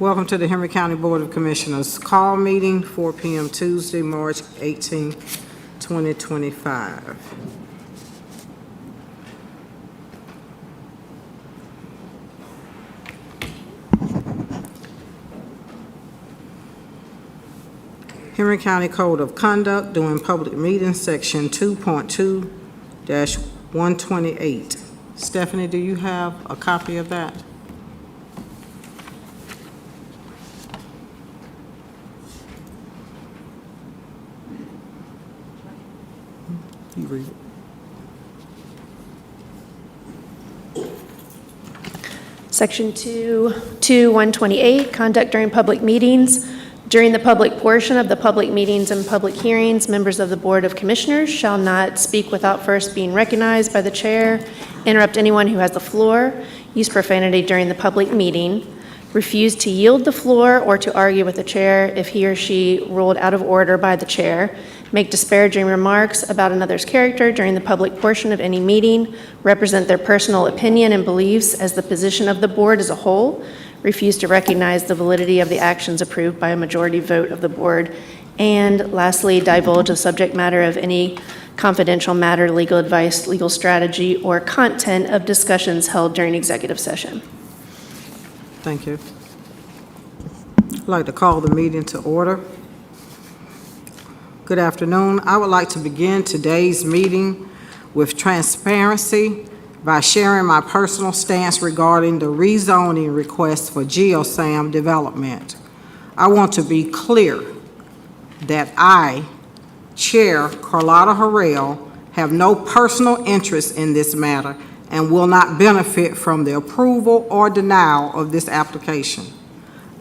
Welcome to the Henry County Board of Commissioners call meeting, 4 p.m. Tuesday, March 18, 2025. Henry County Code of Conduct during public meetings, section 2.2-128. Stephanie, do you have a copy of that? You read it. Section 2.128, conduct during public meetings. During the public portion of the public meetings and public hearings, members of the Board of Commissioners shall not speak without first being recognized by the chair, interrupt anyone who has the floor, use profanity during the public meeting, refuse to yield the floor or to argue with the chair if he or she ruled out of order by the chair, make disparaging remarks about another's character during the public portion of any meeting, represent their personal opinion and beliefs as the position of the board as a whole, refuse to recognize the validity of the actions approved by a majority vote of the board, and lastly, divulge the subject matter of any confidential matter, legal advice, legal strategy, or content of discussions held during executive session. Thank you. I'd like to call the meeting to order. Good afternoon. I would like to begin today's meeting with transparency by sharing my personal stance regarding the rezoning request for GeoSam development. I want to be clear that I, Chair Carlotta Harrell, have no personal interest in this matter and will not benefit from the approval or denial of this application.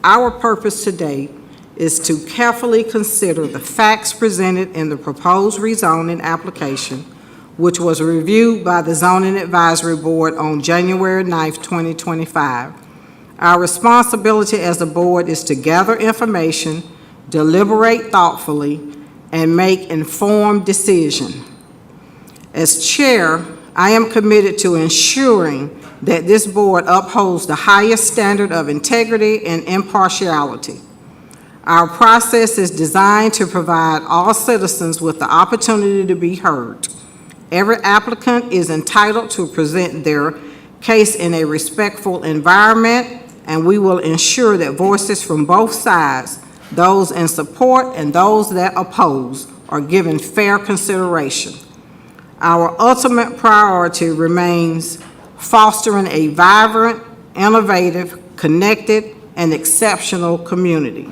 Our purpose today is to carefully consider the facts presented in the proposed rezoning application, which was reviewed by the Zoning Advisory Board on January 9, 2025. Our responsibility as a board is to gather information, deliberate thoughtfully, and make informed decisions. As chair, I am committed to ensuring that this board upholds the highest standard of integrity and impartiality. Our process is designed to provide all citizens with the opportunity to be heard. Every applicant is entitled to present their case in a respectful environment, and we will ensure that voices from both sides, those in support and those that oppose, are given fair consideration. Our ultimate priority remains fostering a vibrant, innovative, connected, and exceptional community.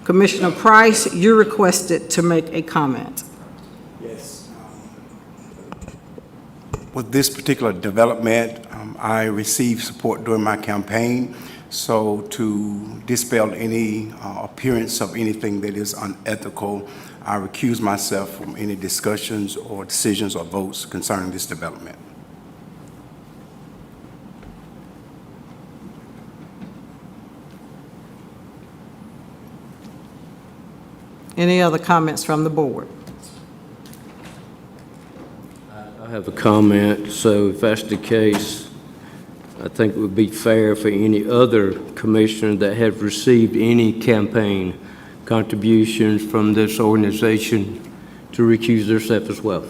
Commissioner Price, you requested to make a comment. Yes. With this particular development, I received support during my campaign, so to dispel any appearance of anything that is unethical, I recuse myself from any discussions or decisions or votes concerning this development. Any other comments from the board? I have a comment. So if that's the case, I think it would be fair for any other commissioner that have received any campaign contributions from this organization to recuse themselves as well.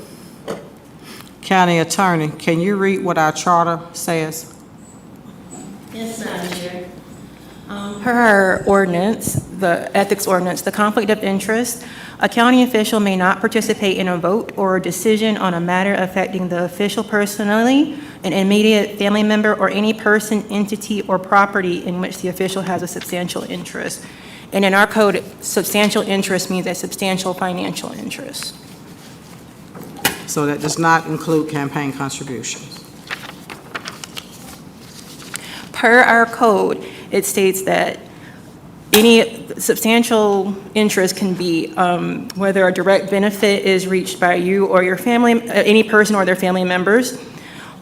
County Attorney, can you read what our charter says? Yes, Madam Chair. Per our ordinance, the ethics ordinance, the conflict of interest, a county official may not participate in a vote or a decision on a matter affecting the official personally, an immediate family member, or any person, entity, or property in which the official has a substantial interest. And in our code, substantial interest means a substantial financial interest. So that does not include campaign contributions. Per our code, it states that any substantial interest can be whether a direct benefit is reached by you or your family, any person or their family members,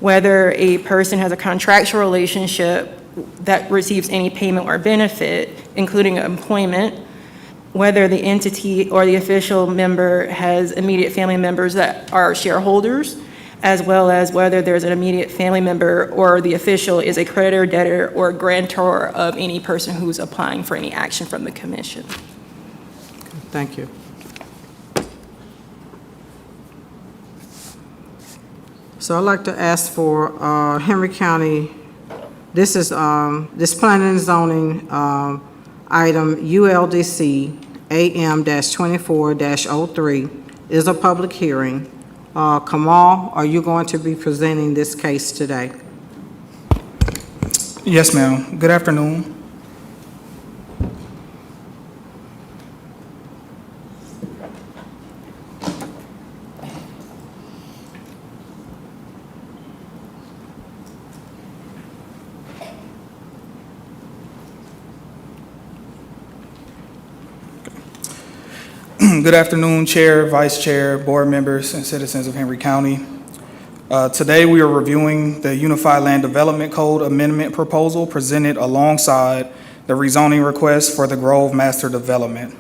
whether a person has a contractual relationship that receives any payment or benefit, including employment, whether the entity or the official member has immediate family members that are shareholders, as well as whether there's an immediate family member or the official is a creditor, debtor, or grantor of any person who's applying for any action from the commission. Thank you. So I'd like to ask for Henry County, this is, this planning and zoning item ULDC AM-24-03 is a public hearing. Kamal, are you going to be presenting this case today? Yes, ma'am. Good afternoon. Good afternoon, Chair, Vice Chair, board members, and citizens of Henry County. Today, we are reviewing the Unified Land Development Code Amendment Proposal presented alongside the rezoning request for the Grove Master Development.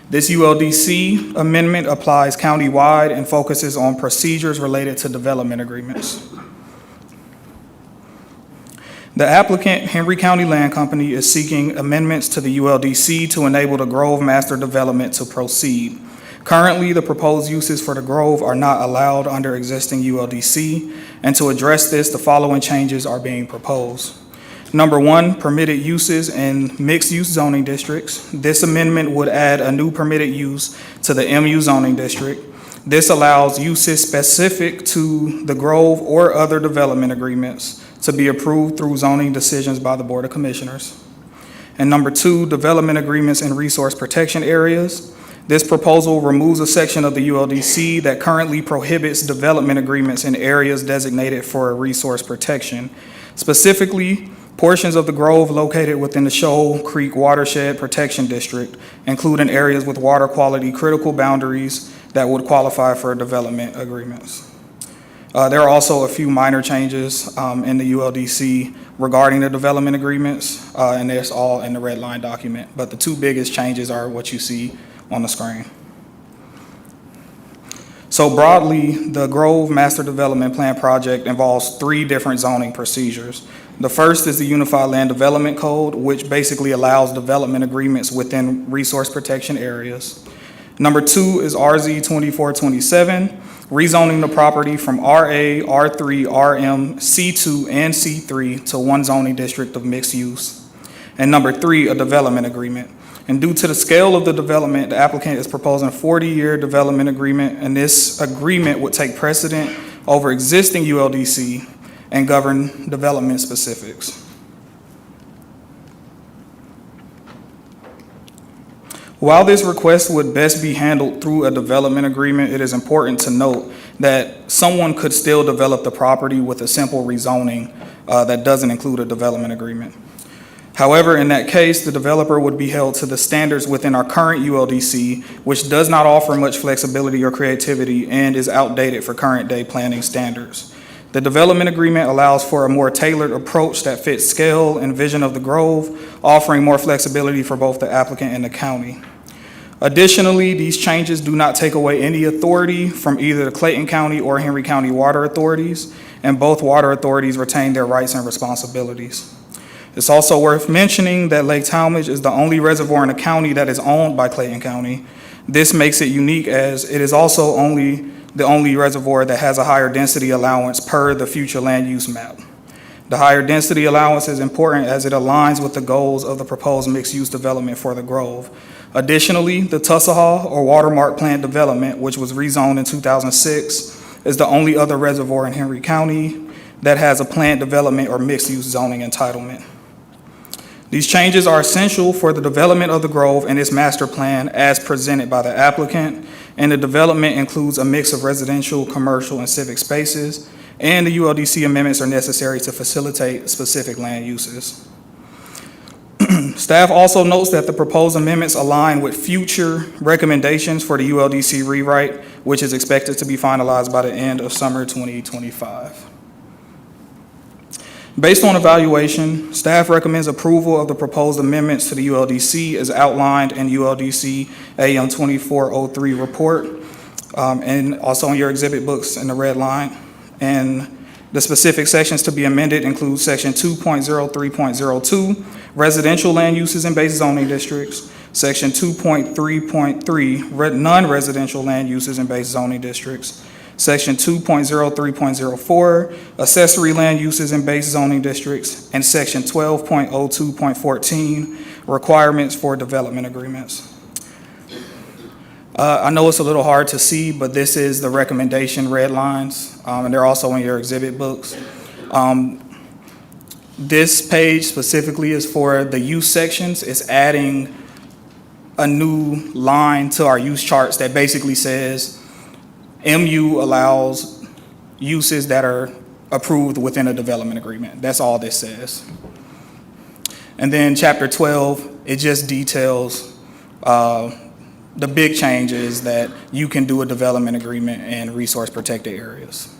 This ULDC amendment applies countywide and focuses on procedures related to development agreements. The applicant, Henry County Land Company, is seeking amendments to the ULDC to enable the Grove Master Development to proceed. Currently, the proposed uses for the Grove are not allowed under existing ULDC, and to address this, the following changes are being proposed. Number one, permitted uses in mixed-use zoning districts. This amendment would add a new permitted use to the MU zoning district. This allows uses specific to the Grove or other development agreements to be approved through zoning decisions by the Board of Commissioners. And number two, development agreements in resource protection areas. This proposal removes a section of the ULDC that currently prohibits development agreements in areas designated for resource protection. Specifically, portions of the Grove located within the Shoal Creek Watershed Protection District, including areas with water quality critical boundaries that would qualify for development agreements. There are also a few minor changes in the ULDC regarding the development agreements, and that's all in the red line document. But the two biggest changes are what you see on the screen. So broadly, the Grove Master Development Plan project involves three different zoning procedures. The first is the Unified Land Development Code, which basically allows development agreements within resource protection areas. Number two is RZ 2427, rezoning the property from RA, R3, RM, C2, and C3 to one zoning district of mixed use. And number three, a development agreement. And due to the scale of the development, the applicant is proposing a 40-year development agreement, and this agreement would take precedent over existing ULDC and govern development specifics. While this request would best be handled through a development agreement, it is important to note that someone could still develop the property with a simple rezoning that doesn't include a development agreement. However, in that case, the developer would be held to the standards within our current ULDC, which does not offer much flexibility or creativity and is outdated for current day planning standards. The development agreement allows for a more tailored approach that fits scale and vision of the Grove, offering more flexibility for both the applicant and the county. Additionally, these changes do not take away any authority from either the Clayton County or Henry County water authorities, and both water authorities retain their rights and responsibilities. It's also worth mentioning that Lake Talmadge is the only reservoir in the county that is owned by Clayton County. This makes it unique as it is also the only reservoir that has a higher density allowance per the future land use map. The higher density allowance is important as it aligns with the goals of the proposed mixed-use development for the Grove. Additionally, the Tussahaw or Watermark Plant Development, which was rezoned in 2006, is the only other reservoir in Henry County that has a plant development or mixed-use zoning entitlement. These changes are essential for the development of the Grove and its master plan as presented by the applicant, and the development includes a mix of residential, commercial, and civic spaces, and the ULDC amendments are necessary to facilitate specific land uses. Staff also notes that the proposed amendments align with future recommendations for the ULDC rewrite, which is expected to be finalized by the end of summer 2025. Based on evaluation, staff recommends approval of the proposed amendments to the ULDC as outlined in ULDC AM 2403 report, and also in your exhibit books in the red line. And the specific sections to be amended include Section 2.03.02, residential land uses in base zoning districts, Section 2.3.3, non-residential land uses in base zoning districts, Section 2.03.04, accessory land uses in base zoning districts, and Section 12.02.14, requirements for development agreements. I know it's a little hard to see, but this is the recommendation red lines, and they're also in your exhibit books. This page specifically is for the use sections. It's adding a new line to our use charts that basically says MU allows uses that are approved within a development agreement. That's all this says. And then Chapter 12, it just details the big change is that you can do a development agreement in resource protected areas.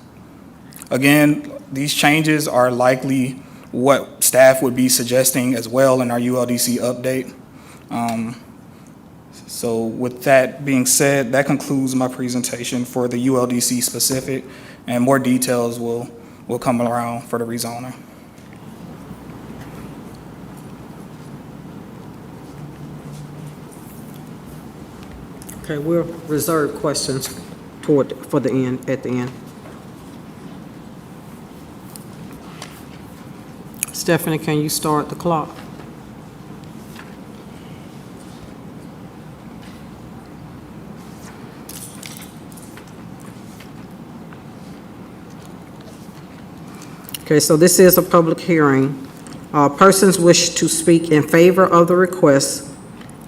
Again, these changes are likely what staff would be suggesting as well in our ULDC update. So with that being said, that concludes my presentation for the ULDC specific, and more details will come around for the rezoning. Okay, we'll reserve questions at the end. Stephanie, can you start the clock? Okay, so this is a public hearing. Persons wish to speak in favor of the request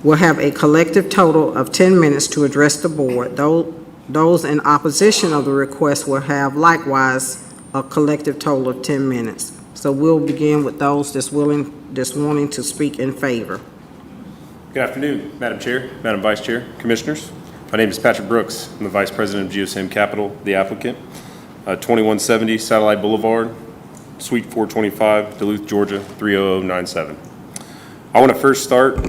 will have a collective total of 10 minutes to address the board. Those in opposition of the request will have likewise a collective total of 10 minutes. So we'll begin with those that's wanting to speak in favor. Good afternoon, Madam Chair, Madam Vice Chair, Commissioners. My name is Patrick Brooks. I'm the Vice President of GeoSam Capital, the applicant. 2170 Satellite Boulevard, Suite 425, Duluth, Georgia, 30097. I want to first start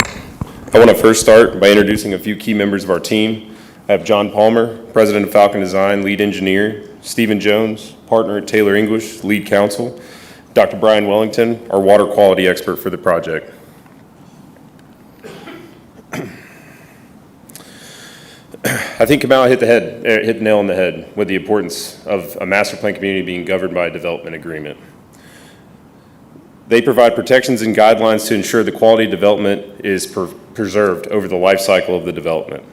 by introducing a few key members of our team. I have John Palmer, President of Falcon Design, Lead Engineer, Stephen Jones, Partner at Taylor English, Lead Counsel, Dr. Brian Wellington, our water quality expert for the project. I think Kamau hit the nail on the head with the importance of a master plan community being governed by a development agreement. They provide protections and guidelines to ensure the quality of development is preserved over the life cycle of the development.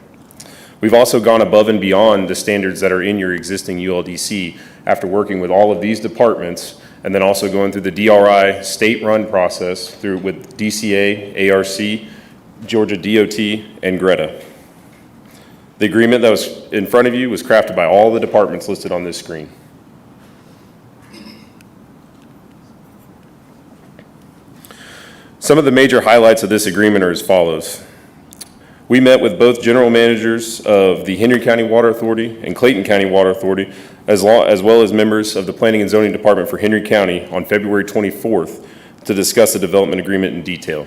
We've also gone above and beyond the standards that are in your existing ULDC after working with all of these departments, and then also going through the DRI state-run process with DCA, ARC, Georgia DOT, and Greta. The agreement that was in front of you was crafted by all the departments listed on this screen. Some of the major highlights of this agreement are as follows. We met with both general managers of the Henry County Water Authority and Clayton County Water Authority, as well as members of the Planning and Zoning Department for Henry County on February 24th to discuss the development agreement in detail.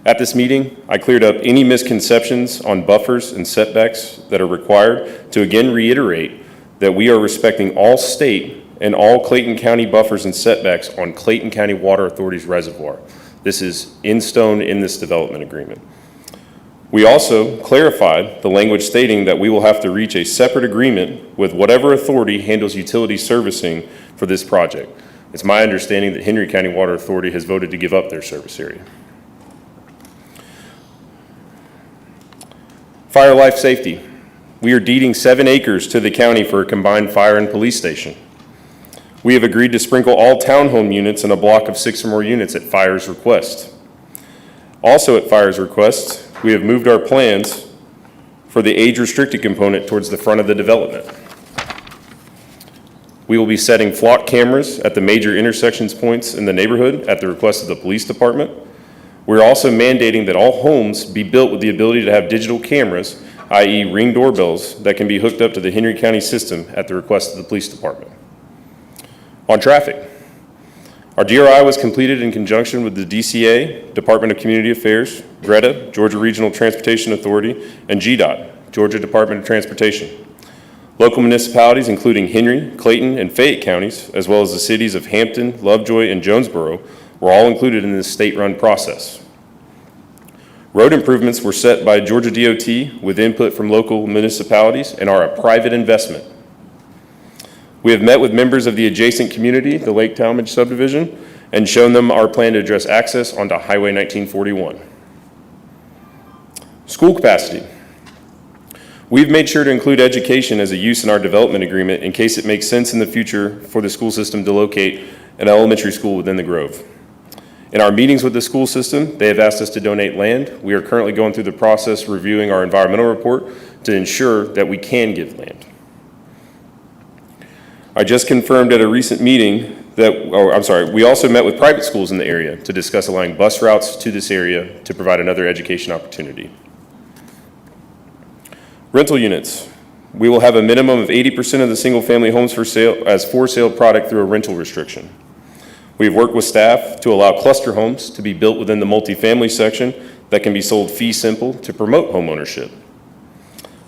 At this meeting, I cleared up any misconceptions on buffers and setbacks that are required to again reiterate that we are respecting all state and all Clayton County buffers and setbacks on Clayton County Water Authority's reservoir. This is in stone in this development agreement. We also clarified the language stating that we will have to reach a separate agreement with whatever authority handles utility servicing for this project. It's my understanding that Henry County Water Authority has voted to give up their service area. Fire life safety. We are deeding 7 acres to the county for a combined fire and police station. We have agreed to sprinkle all townhome units in a block of 6 or more units at Fire's request. Also at Fire's request, we have moved our plans for the age-restricted component towards the front of the development. We will be setting flock cameras at the major intersections points in the neighborhood at the request of the police department. We're also mandating that all homes be built with the ability to have digital cameras, i.e. Ring doorbells, that can be hooked up to the Henry County system at the request of the police department. On traffic, our DRI was completed in conjunction with the DCA, Department of Community Affairs, Greta, Georgia Regional Transportation Authority, and GDOT, Georgia Department of Transportation. Local municipalities, including Henry, Clayton, and Fayette counties, as well as the cities of Hampton, Lovejoy, and Jonesboro, were all included in this state-run process. Road improvements were set by Georgia DOT with input from local municipalities and are a private investment. We have met with members of the adjacent community, the Lake Talmadge subdivision, and shown them our plan to address access onto Highway 1941. School capacity. We've made sure to include education as a use in our development agreement in case it makes sense in the future for the school system to locate an elementary school within the Grove. In our meetings with the school system, they have asked us to donate land. We are currently going through the process reviewing our environmental report to ensure that we can give land. I just confirmed at a recent meeting we also met with private schools in the area to discuss allowing bus routes to this area to provide another education opportunity. Rental units. We will have a minimum of 80% of the single-family homes for sale as for-sale product through a rental restriction. We've worked with staff to allow cluster homes to be built within the multifamily section that can be sold fee simple to promote homeownership.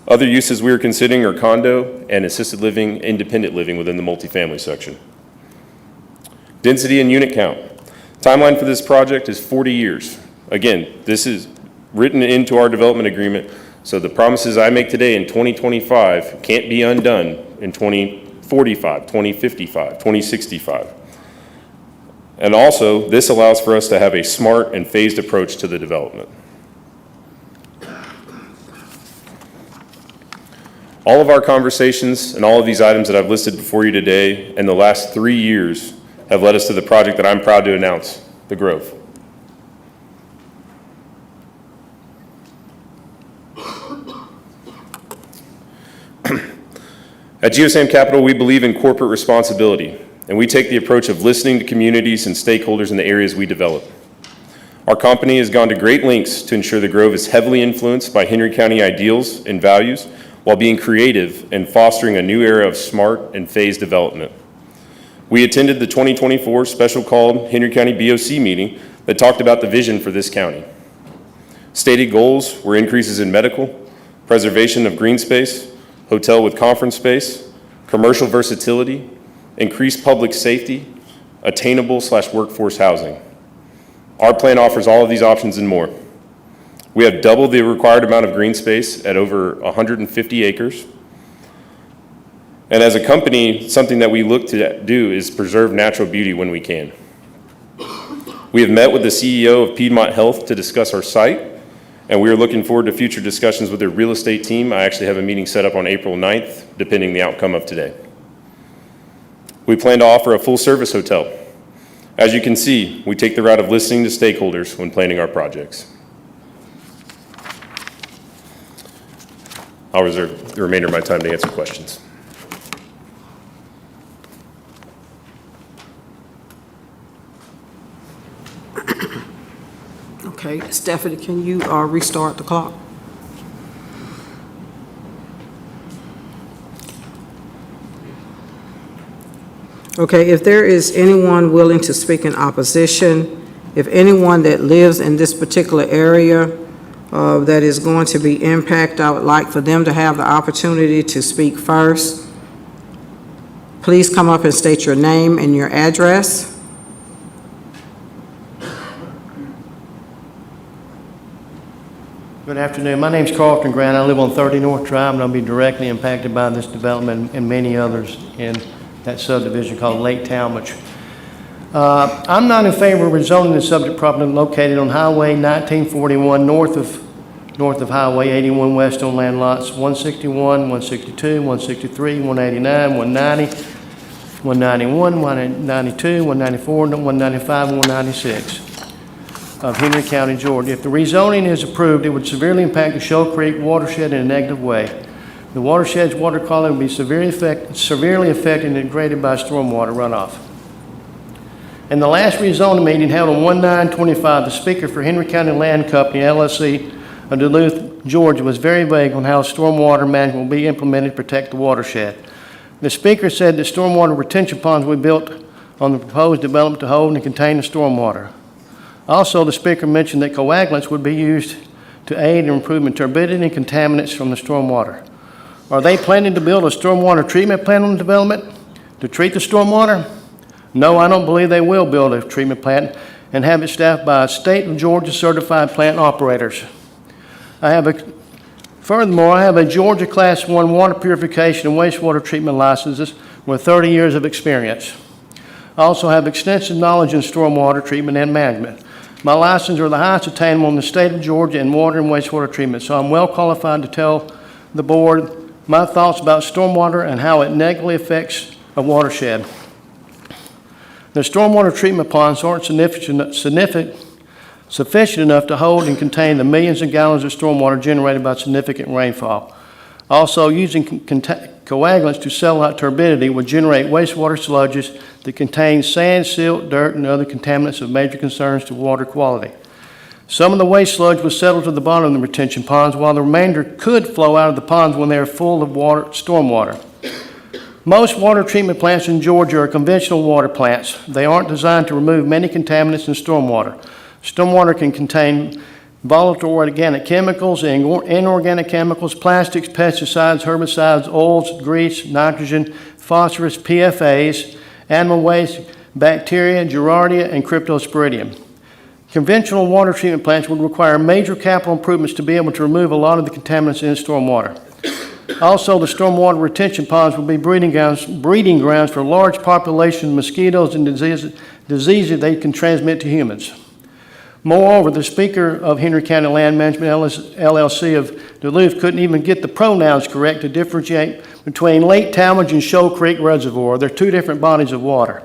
Other uses we are considering are condo and assisted living, independent living within the multifamily section. Density and unit count. Timeline for this project is 40 years. Again, this is written into our development agreement, so the promises I make today in 2025 can't be undone in 2045, 2055, 2065. And also, this allows for us to have a smart and phased approach to the development. All of our conversations and all of these items that I've listed before you today in the last 3 years have led us to the project that I'm proud to announce, The Grove. At GeoSam Capital, we believe in corporate responsibility, and we take the approach of listening to communities and stakeholders in the areas we develop. Our company has gone to great lengths to ensure the Grove is heavily influenced by Henry County ideals and values while being creative and fostering a new era of smart and phased development. We attended the 2024 special called Henry County BOC meeting that talked about the vision for this county. Stated goals were increases in medical, preservation of green space, hotel with conference space, commercial versatility, increased public safety, attainable/workforce housing. Our plan offers all of these options and more. We have doubled the required amount of green space at over 150 acres. And as a company, something that we look to do is preserve natural beauty when we can. We have met with the CEO of Piedmont Health to discuss our site, and we are looking forward to future discussions with their real estate team. I actually have a meeting set up on April 9th, depending the outcome of today. We plan to offer a full-service hotel. As you can see, we take the route of listening to stakeholders when planning our projects. I'll reserve the remainder of my time to answer questions. Okay, Stephanie, can you restart the clock? Okay, if there is anyone willing to speak in opposition, if anyone that lives in this particular area that is going to be impacted, I would like for them to have the opportunity to speak first. Please come up and state your name and your address. Good afternoon. My name's Carlton Grant. I live on 30 North Drive, and I'll be directly impacted by this development and many others in that subdivision called Lake Talmadge. I'm not in favor of rezoning the subject property located on Highway 1941 north of Highway 81 west on land lots 161, 162, 163, 189, 190, 191, 192, 194, 195, and 196. Of Henry County, Georgia. If the rezoning is approved, it would severely impact the Shoal Creek watershed in a negative way. The watershed's water quality would be severely affected and degraded by stormwater runoff. In the last rezoning meeting held on 1/9/25, the speaker for Henry County Land Company, LLC of Duluth, Georgia, was very vague on how stormwater management will be implemented to protect the watershed. The speaker said that stormwater retention ponds will be built on the proposed development to hold and contain the stormwater. Also, the speaker mentioned that coagulants would be used to aid in improving turbidity and contaminants from the stormwater. Are they planning to build a stormwater treatment plant on the development to treat the stormwater? No, I don't believe they will build a treatment plant and have it staffed by state of Georgia certified plant operators. Furthermore, I have a Georgia Class 1 water purification and wastewater treatment licenses with 30 years of experience. I also have extensive knowledge in stormwater treatment and management. My licenses are the highest attainable in the state of Georgia in water and wastewater treatment, so I'm well qualified to tell the board my thoughts about stormwater and how it negatively affects a watershed. The stormwater treatment ponds aren't sufficient enough to hold and contain the millions of gallons of stormwater generated by significant rainfall. Also, using coagulants to settle out turbidity would generate wastewater sludges that contain sand, silt, dirt, and other contaminants of major concerns to water quality. Some of the waste sludge was settled to the bottom of the retention ponds, while the remainder could flow out of the ponds when they are full of stormwater. Most water treatment plants in Georgia are conventional water plants. They aren't designed to remove many contaminants in stormwater. Stormwater can contain volatile organic chemicals, inorganic chemicals, plastics, pesticides, herbicides, oils, grease, nitrogen, phosphorus, PFAS, animal waste, bacteria, Giardia, and Cryptosporidium. Conventional water treatment plants would require major capital improvements to be able to remove a lot of the contaminants in stormwater. Also, the stormwater retention ponds will be breeding grounds for large populations of mosquitoes and diseases they can transmit to humans. Moreover, the Speaker of Henry County Land Management LLC of Duluth couldn't even get the pronouns correct to differentiate between Lake Talmadge and Shoal Creek Reservoir. They're two different bodies of water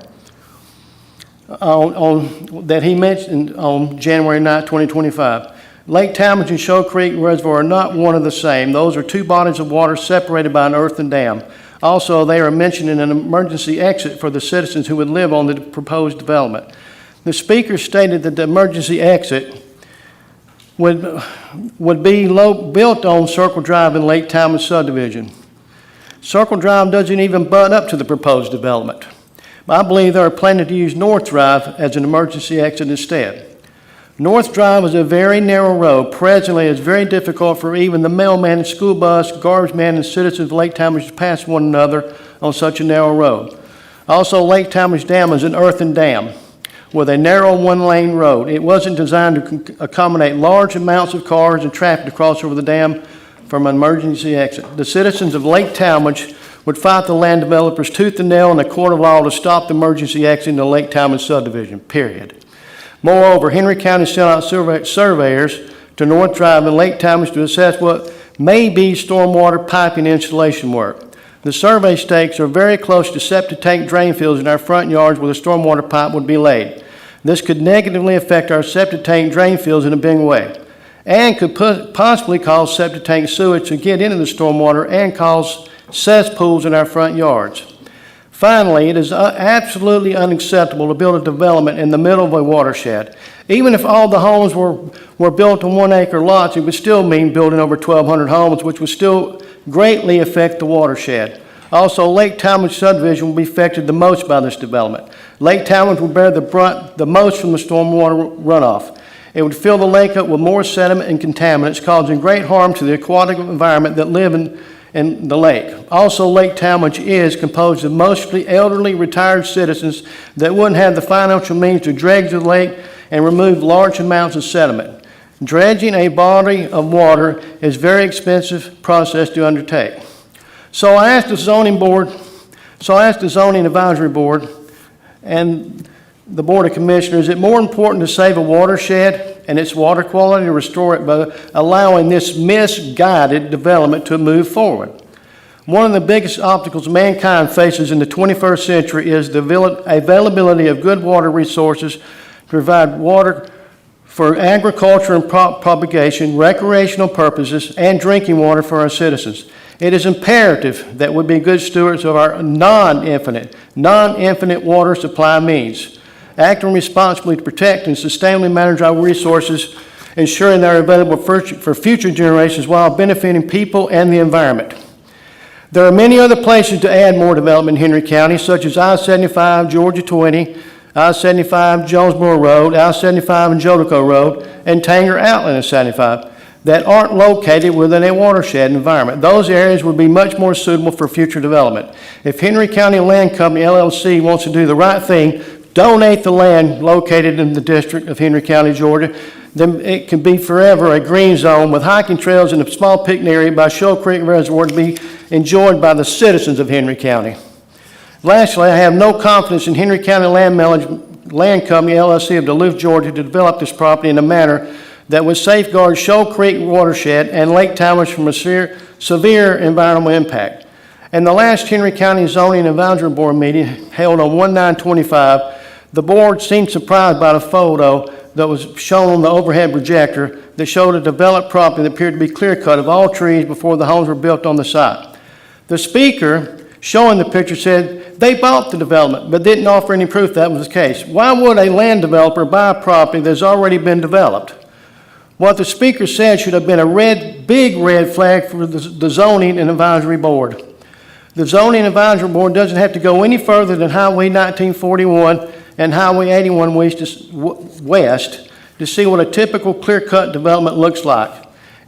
that he mentioned on January 9, 2025. Lake Talmadge and Shoal Creek Reservoir are not one and the same. Those are two bodies of water separated by an earthen dam. Also, they are mentioned in an emergency exit for the citizens who would live on the proposed development. The Speaker stated that the emergency exit would be built on Circle Drive in Lake Talmadge subdivision. Circle Drive doesn't even butt up to the proposed development. I believe they are planning to use North Drive as an emergency exit instead. North Drive is a very narrow road. Presently, it's very difficult for even the mailman and school bus, garbage man, and citizens of Lake Talmadge to pass one another on such a narrow road. Also, Lake Talmadge Dam is an earthen dam with a narrow one-lane road. It wasn't designed to accommodate large amounts of cars and traffic to cross over the dam from an emergency exit. The citizens of Lake Talmadge would fight the land developers tooth and nail in a court of law to stop the emergency exit in the Lake Talmadge subdivision, period. Moreover, Henry County sent out surveyors to North Drive and Lake Talmadge to assess what may be stormwater piping installation work. The survey stakes are very close to septic tank drain fields in our front yards where the stormwater pipe would be laid. This could negatively affect our septic tank drain fields in a big way and could possibly cause septic tank sewage to get into the stormwater and cause cesspools in our front yards. Finally, it is absolutely unacceptable to build a development in the middle of a watershed. Even if all the homes were built on 1 acre lots, it would still mean building over 1,200 homes, which would still greatly affect the watershed. Also, Lake Talmadge subdivision will be affected the most by this development. Lake Talmadge will bear the brunt the most from the stormwater runoff. It would fill the lake up with more sediment and contaminants, causing great harm to the aquatic environment that live in the lake. Also, Lake Talmadge is composed of mostly elderly retired citizens that wouldn't have the financial means to dredge the lake and remove large amounts of sediment. Dredging a body of water is a very expensive process to undertake. So I asked the zoning advisory board and the Board of Commissioners, is it more important to save a watershed and its water quality to restore it by allowing this misguided development to move forward? One of the biggest obstacles mankind faces in the 21st century is the availability of good water resources to provide water for agriculture and propagation, recreational purposes, and drinking water for our citizens. It is imperative that we be good stewards of our non-infinite water supply means, acting responsibly to protect and sustainably manage our resources, ensuring they are available for future generations while benefiting people and the environment. There are many other places to add more development in Henry County, such as I-75, Georgia 20, I-75, Jonesboro Road, I-75 and Jolico Road, and Tanger Outlet in 75. that aren't located within a watershed environment. Those areas would be much more suitable for future development. If Henry County Land Company LLC wants to do the right thing, donate the land located in the district of Henry County, Georgia, then it can be forever a green zone with hiking trails and a small picnic area by Shoal Creek Reservoir to be enjoyed by the citizens of Henry County. Lastly, I have no confidence in Henry County Land Company LLC of Duluth, Georgia to develop this property in a manner that would safeguard Shoal Creek watershed and Lake Talmadge from a severe environmental impact. And the last Henry County Zoning Advisory Board meeting held on 1/9/25, the board seemed surprised by the photo that was shown on the overhead projector that showed a developed property that appeared to be clear-cut of all trees before the homes were built on the site. The speaker showing the picture said they bought the development but didn't offer any proof that was the case. Why would a land developer buy a property that's already been developed? What the speaker said should have been a big red flag for the Zoning and Advisory Board. The Zoning Advisory Board doesn't have to go any further than Highway 1941 and Highway 81 west to see what a typical clear-cut development looks like.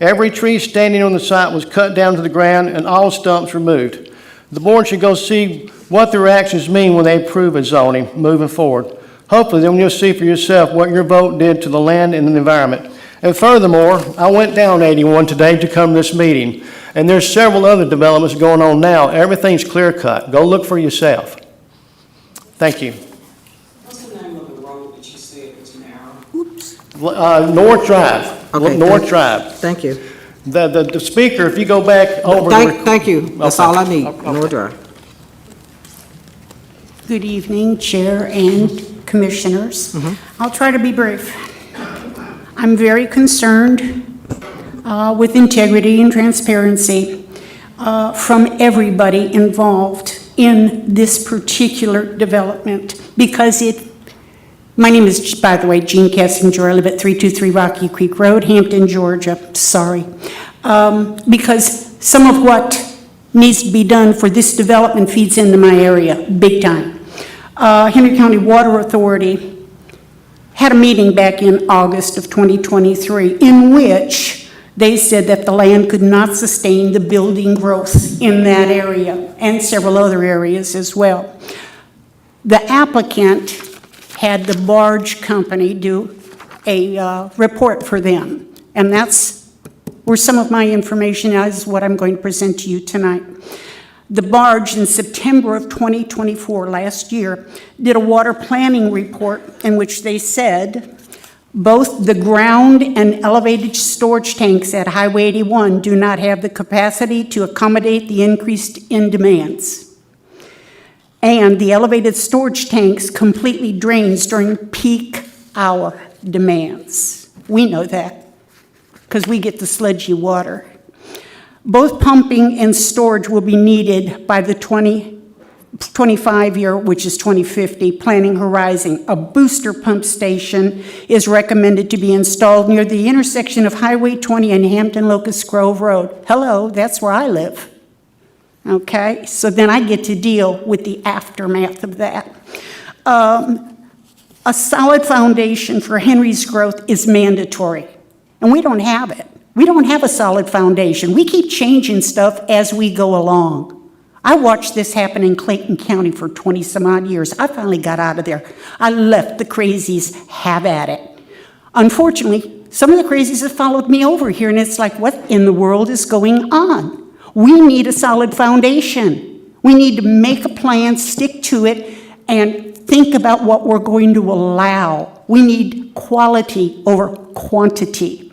Every tree standing on the site was cut down to the ground and all stumps removed. The board should go see what their actions mean when they approve a zoning moving forward. Hopefully, then you'll see for yourself what your vote did to the land and the environment. And furthermore, I went down 81 today to come to this meeting, and there's several other developments going on now. Everything's clear-cut. Go look for yourself. Thank you. What's the name of the road that you said was narrow? North Drive. Okay, North Drive. Thank you. The speaker, if you go back over. Thank you. That's Okay. all I need. Okay. North Drive. Good evening, Chair and Commissioners. I'll try to be brief. I'm very concerned with integrity and transparency from everybody involved in this particular development because my name is, by the way, Jean Kessinger. I live at 323 Rocky Creek Road, Hampton, Georgia. Sorry. Because some of what needs to be done for this development feeds into my area, big time. Henry County Water Authority had a meeting back in August of 2023 in which they said that the land could not sustain the building growth in that area and several other areas as well. The applicant had the barge company do a report for them, and that's where some of my information is, what I'm going to present to you tonight. The barge in September of 2024, last year, did a water planning report in which they said both the ground and elevated storage tanks at Highway 81 do not have the capacity to accommodate the increase in demands. And the elevated storage tanks completely drains during peak hour demands. We know that because we get the sludgy water. Both pumping and storage will be needed by the 2025 year, which is 2050, planning horizon. A booster pump station is recommended to be installed near the intersection of Highway 20 and Hampton Locust Grove Road. Hello, that's where I live. Okay, so then I get to deal with the aftermath of that. A solid foundation for Henry's growth is mandatory, and we don't have it. We don't have a solid foundation. We keep changing stuff as we go along. I watched this happen in Clayton County for 20 some odd years. I finally got out of there. I left the crazies have at it. Unfortunately, some of the crazies have followed me over here, and it's like, what in the world is going on? We need a solid foundation. We need to make a plan, stick to it, and think about what we're going to allow. We need quality over quantity.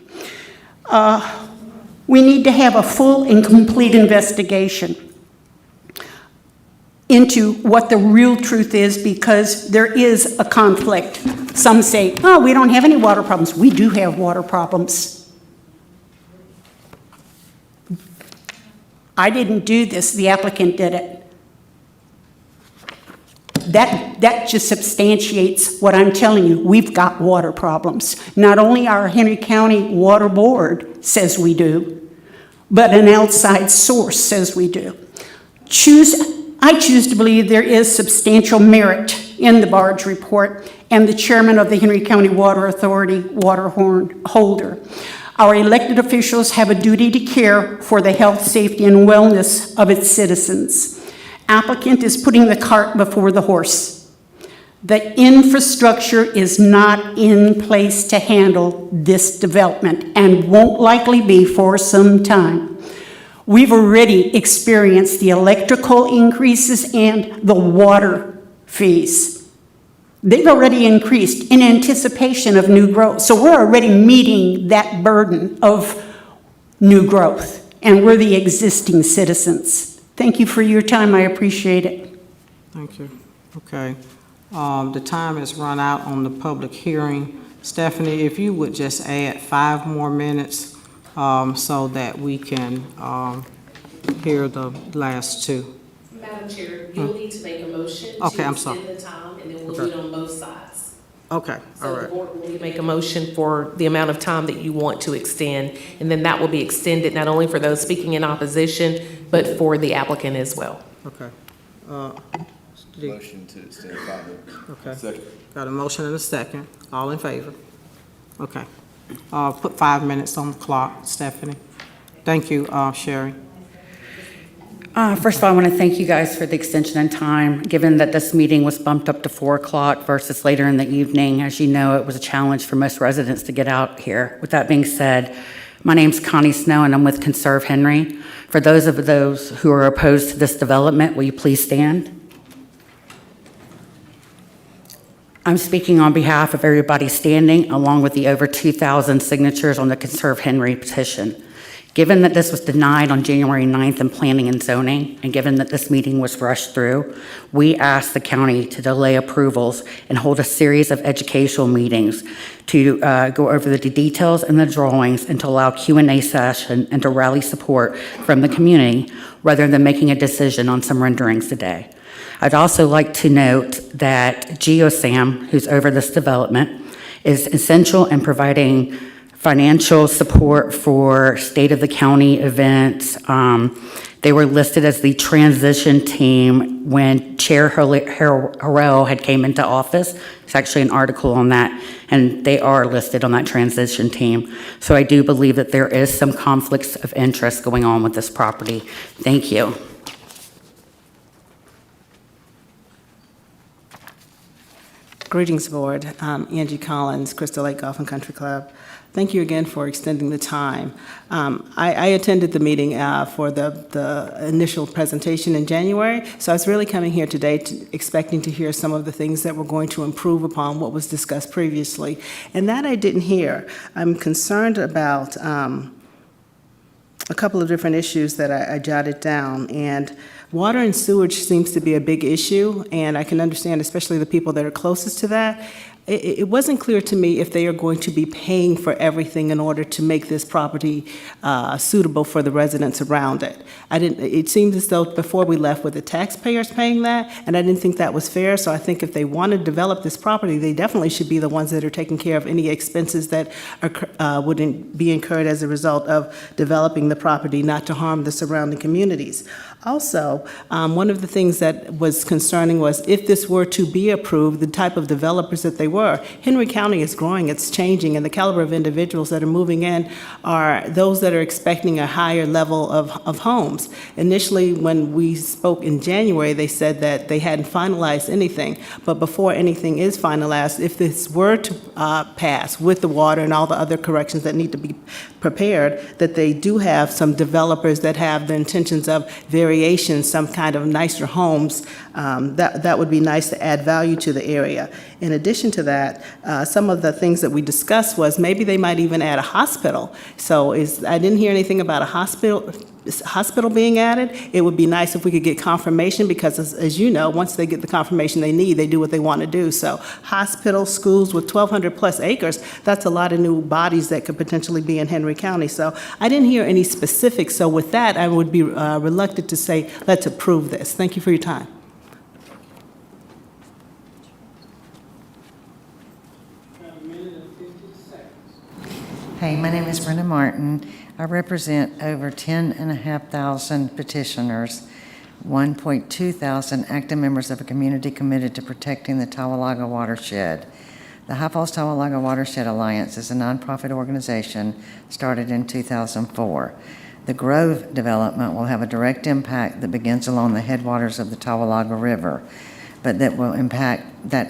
We need to have a full and complete investigation into what the real truth is, because there is a conflict. Some say, oh, we don't have any water problems. We do have water problems. I didn't do this, the applicant did it. That just substantiates what I'm telling you. We've got water problems. Not only our Henry County Water Board says we do, but an outside source says we do. I choose to believe there is substantial merit in the barge report and the chairman of the Henry County Water Authority, water holder. Our elected officials have a duty to care for the health, safety, and wellness of its citizens. Applicant is putting the cart before the horse. The infrastructure is not in place to handle this development and won't likely be for some time. We've already experienced the electrical increases and the water fees. They've already increased in anticipation of new growth. So we're already meeting that burden of new growth, and we're the existing citizens. Thank you for your time. I appreciate it. Thank you. Okay. The time has run out on the public hearing. Stephanie, if you would just add 5 more minutes so that we can hear the last 2. Madam Chair, you'll need to make a motion Okay, to I'm sorry. extend the time, and then we'll do it on both sides. Okay, all So the right. board will make a motion for the amount of time that you want to extend, and then that will be extended not only for those speaking in opposition, but for the applicant as well. Okay. Motion to extend 5 minutes. Okay. Second. Got a motion and a second. All in favor? Okay. Put 5 minutes on the clock, Stephanie. Thank you, Sherry. First of all, I want to thank you guys for the extension in time, given that this meeting was bumped up to 4 o'clock versus later in the evening. As you know, it was a challenge for most residents to get out here. With that being said, my name's Connie Snow, and I'm with Conserve Henry. For those who are opposed to this development, will you please stand? I'm speaking on behalf of everybody standing, along with the over 2,000 signatures on the Conserve Henry petition. Given that this was denied on January 9th in Planning and Zoning, and given that this meeting was rushed through, we asked the county to delay approvals and hold a series of educational meetings to go over the details and the drawings and to allow Q&A session and to rally support from the community rather than making a decision on some renderings today. I'd also like to note that GeoSam, who's over this development, is essential in providing financial support for State of the County events. They were listed as the transition team when Chair Harrell had came into office. There's actually an article on that, and they are listed on that transition team. So I do believe that there is some conflicts of interest going on with this property. Thank you. Greetings, Board. Angie Collins, Crystal Lake Golf and Country Club. Thank you again for extending the time. I attended the meeting for the initial presentation in January, so I was really coming here today expecting to hear some of the things that were going to improve upon what was discussed previously, and that I didn't hear. I'm concerned about a couple of different issues that I jotted down, and water and sewage seems to be a big issue, and I can understand, especially the people that are closest to that. It wasn't clear to me if they are going to be paying for everything in order to make this property suitable for the residents around it. It seems as though before we left with the taxpayers paying that, and I didn't think that was fair, so I think if they want to develop this property, they definitely should be the ones that are taking care of any expenses that would be incurred as a result of developing the property, not to harm the surrounding communities. Also, one of the things that was concerning was if this were to be approved, the type of developers that they were. Henry County is growing, it's changing, and the caliber of individuals that are moving in are those that are expecting a higher level of homes. Initially, when we spoke in January, they said that they hadn't finalized anything, but before anything is finalized, if this were to pass with the water and all the other corrections that need to be prepared, that they do have some developers that have the intentions of variations, some kind of nicer homes, that would be nice to add value to the area. In addition to that, some of the things that we discussed was maybe they might even add a hospital. So I didn't hear anything about a hospital being added. It would be nice if we could get confirmation because, as you know, once they get the confirmation they need, they do what they want to do. So hospitals, schools with 1,200 plus acres, that's a lot of new bodies that could potentially be in Henry County. So I didn't hear any specifics. So with that, I would be reluctant to say, let's approve this. Thank you for your time. Hey, my name is Brenda Martin. I represent over 10,500 petitioners, 1.2 thousand active members of a community committed to protecting the Tawalaga watershed. The High Falls Tawa-Laga Watershed Alliance is a nonprofit organization started in 2004. The Grove development will have a direct impact that begins along the headwaters of the Tawa-Laga River, but that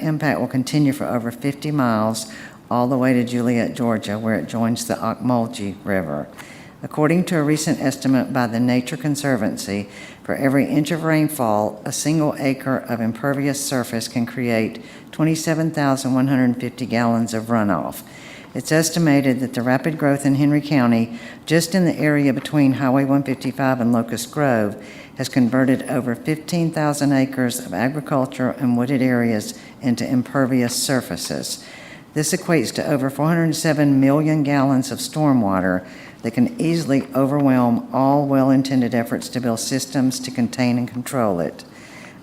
impact will continue for over 50 miles all the way to Juliet, Georgia, where it joins the Ocmulgee River. According to a recent estimate by the Nature Conservancy, for every inch of rainfall, a single acre of impervious surface can create 27,150 gallons of runoff. It's estimated that the rapid growth in Henry County, just in the area between Highway 155 and Locust Grove, has converted over 15,000 acres of agricultural and wooded areas into impervious surfaces. This equates to over 407 million gallons of stormwater that can easily overwhelm all well-intended efforts to build systems to contain and control it.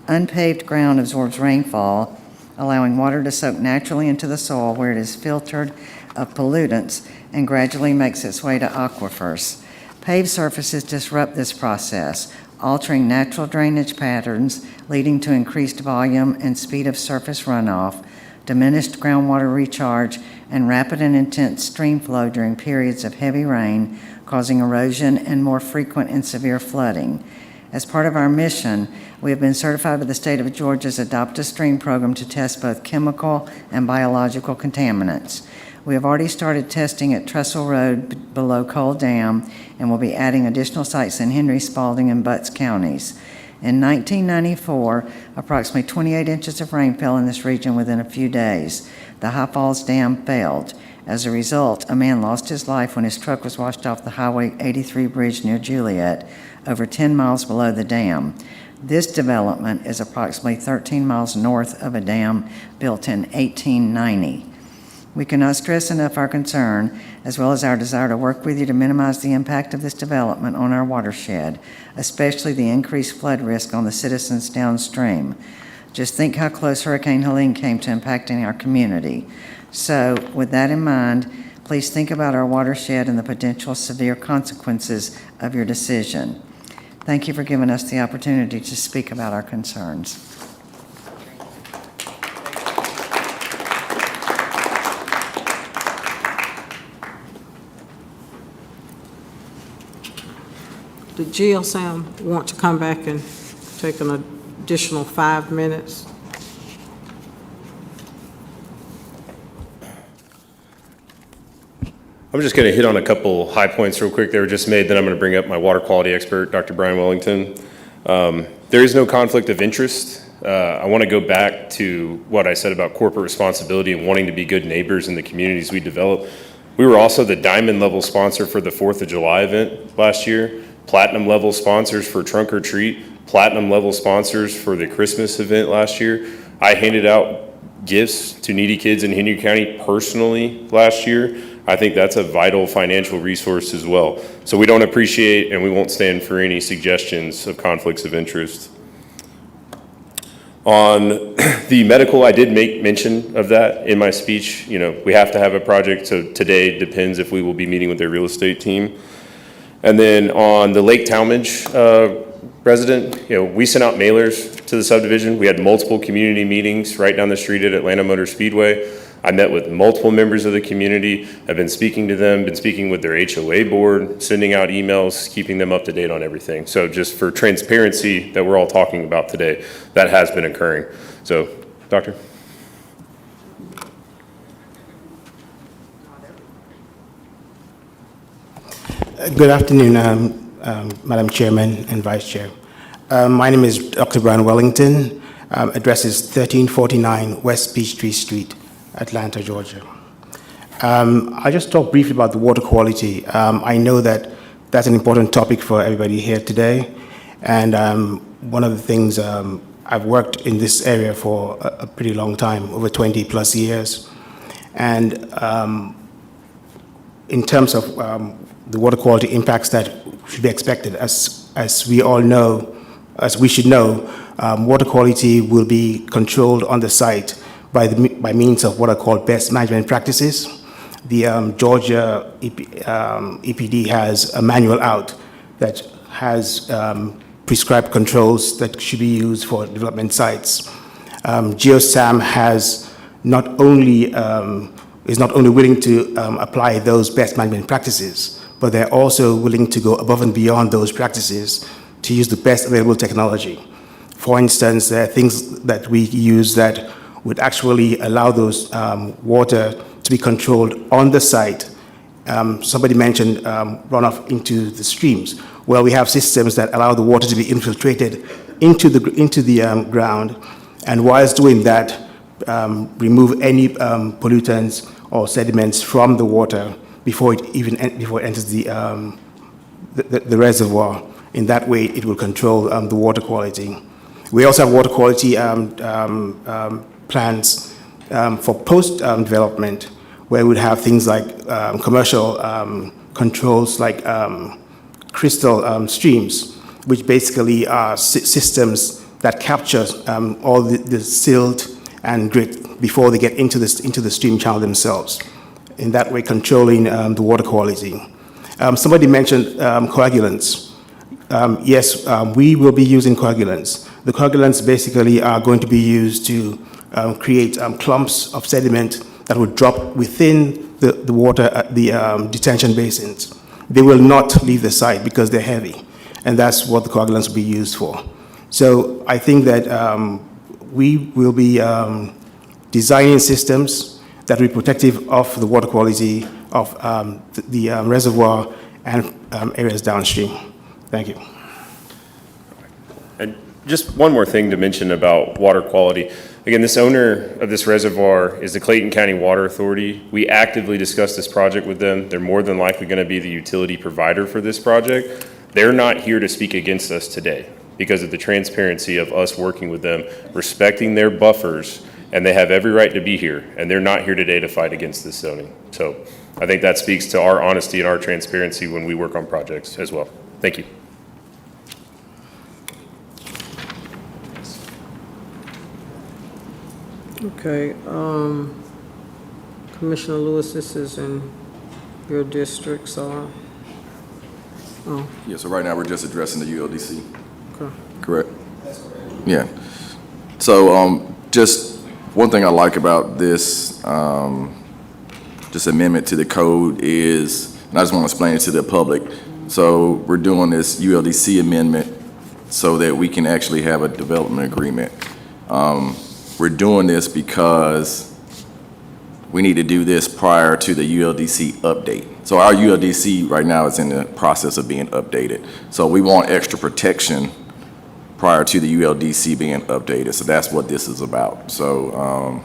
Unpaved ground absorbs rainfall, allowing water to soak naturally into the soil where it is filtered of pollutants and gradually makes its way to aquifers. Paved surfaces disrupt this process, altering natural drainage patterns, leading to increased volume and speed of surface runoff, diminished groundwater recharge, and rapid and intense stream flow during periods of heavy rain, causing erosion and more frequent and severe flooding. As part of our mission, we have been certified by the state of Georgia's Adopt a Stream program to test both chemical and biological contaminants. We have already started testing at Trestle Road below Cole Dam and will be adding additional sites in Henry, Spalding, and Butts counties. In 1994, approximately 28 inches of rain fell in this region within a few days. The High Falls Dam failed. As a result, a man lost his life when his truck was washed off the Highway 83 bridge near Juliet, over 10 miles below the dam. This development is approximately 13 miles north of a dam built in 1890. We cannot stress enough our concern, as well as our desire to work with you to minimize the impact of this development on our watershed, especially the increased flood risk on the citizens downstream. Just think how close Hurricane Helene came to impacting our community. So, with that in mind, please think about our watershed and the potential severe consequences of your decision. Thank you for giving us the opportunity to speak about our concerns. Did GeoSam want to come back and take an additional 5 minutes? I'm just going to hit on a couple high points real quick that were just made, then I'm going to bring up my water quality expert, Dr. Brian Wellington. There is no conflict of interest. I want to go back to what I said about corporate responsibility and wanting to be good neighbors in the communities we develop. We were also the diamond level sponsor for the 4th of July event last year, platinum level sponsors for Trunk or Treat, platinum level sponsors for the Christmas event last year. I handed out gifts to needy kids in Henry County personally last year. I think that's a vital financial resource as well. So we don't appreciate and we won't stand for any suggestions of conflicts of interest. On the medical, I did make mention of that in my speech. You know, we have to have a project, so today depends if we will be meeting with their real estate team. And then on the Lake Talmadge resident, you know, we sent out mailers to the subdivision. We had multiple community meetings right down the street at Atlanta Motor Speedway. I met with multiple members of the community. I've been speaking to them, been speaking with their HOA board, sending out emails, keeping them up to date on everything. So just for transparency that we're all talking about today, that has been occurring. So, Doctor? Good afternoon, Madam Chairman and Vice Chair. My name is Dr. Brian Wellington. Address is 1349 West Peachtree Street, Atlanta, Georgia. I'll just talk briefly about the water quality. I know that that's an important topic for everybody here today. And one of the things, I've worked in this area for a pretty long time, over 20 plus years. And in terms of the water quality impacts that should be expected, as we all know, as we should know, water quality will be controlled on the site by means of what are called best management practices. The Georgia EPD has a manual out that has prescribed controls that should be used for development sites. GeoSam has is not only willing to apply those best management practices, but they're also willing to go above and beyond those practices to use the best available technology. For instance, there are things that we use that would actually allow those water to be controlled on the site. Somebody mentioned runoff into the streams. Well, we have systems that allow the water to be infiltrated into the ground, and whilst doing that, remove any pollutants or sediments from the water before it enters the reservoir. In that way, it will control the water quality. We also have water quality plans for post-development, where we would have things like commercial controls like crystal streams, which basically are systems that capture all the silt and grit before they get into the stream channel themselves. In that way, controlling the water quality. Somebody mentioned coagulants. Yes, we will be using coagulants. The coagulants basically are going to be used to create clumps of sediment that would drop within the water at the detention basins. They will not leave the site because they're heavy, and that's what the coagulants will be used for. So I think that we will be designing systems that will be protective of the water quality of the reservoir and areas downstream. Thank you. And just one more thing to mention about water quality. Again, this owner of this reservoir is the Clayton County Water Authority. We actively discussed this project with them. They're more than likely going to be the utility provider for this project. They're not here to speak against us today because of the transparency of us working with them, respecting their buffers, and they have every right to be here, and they're not here today to fight against this zoning. So I think that speaks to our honesty and our transparency when we work on projects as well. Thank you. Okay, Commissioner Lewis, this is in your district, so, Yeah, so right now we're just addressing the ULDC. okay. Correct? Yeah. So just one thing I like about this just amendment to the code is, and I just want to explain it to the public. So we're doing this ULDC amendment so that we can actually have a development agreement. We're doing this because we need to do this prior to the ULDC update. So our ULDC right now is in the process of being updated. So we want extra protection prior to the ULDC being updated. So that's what this is about. So,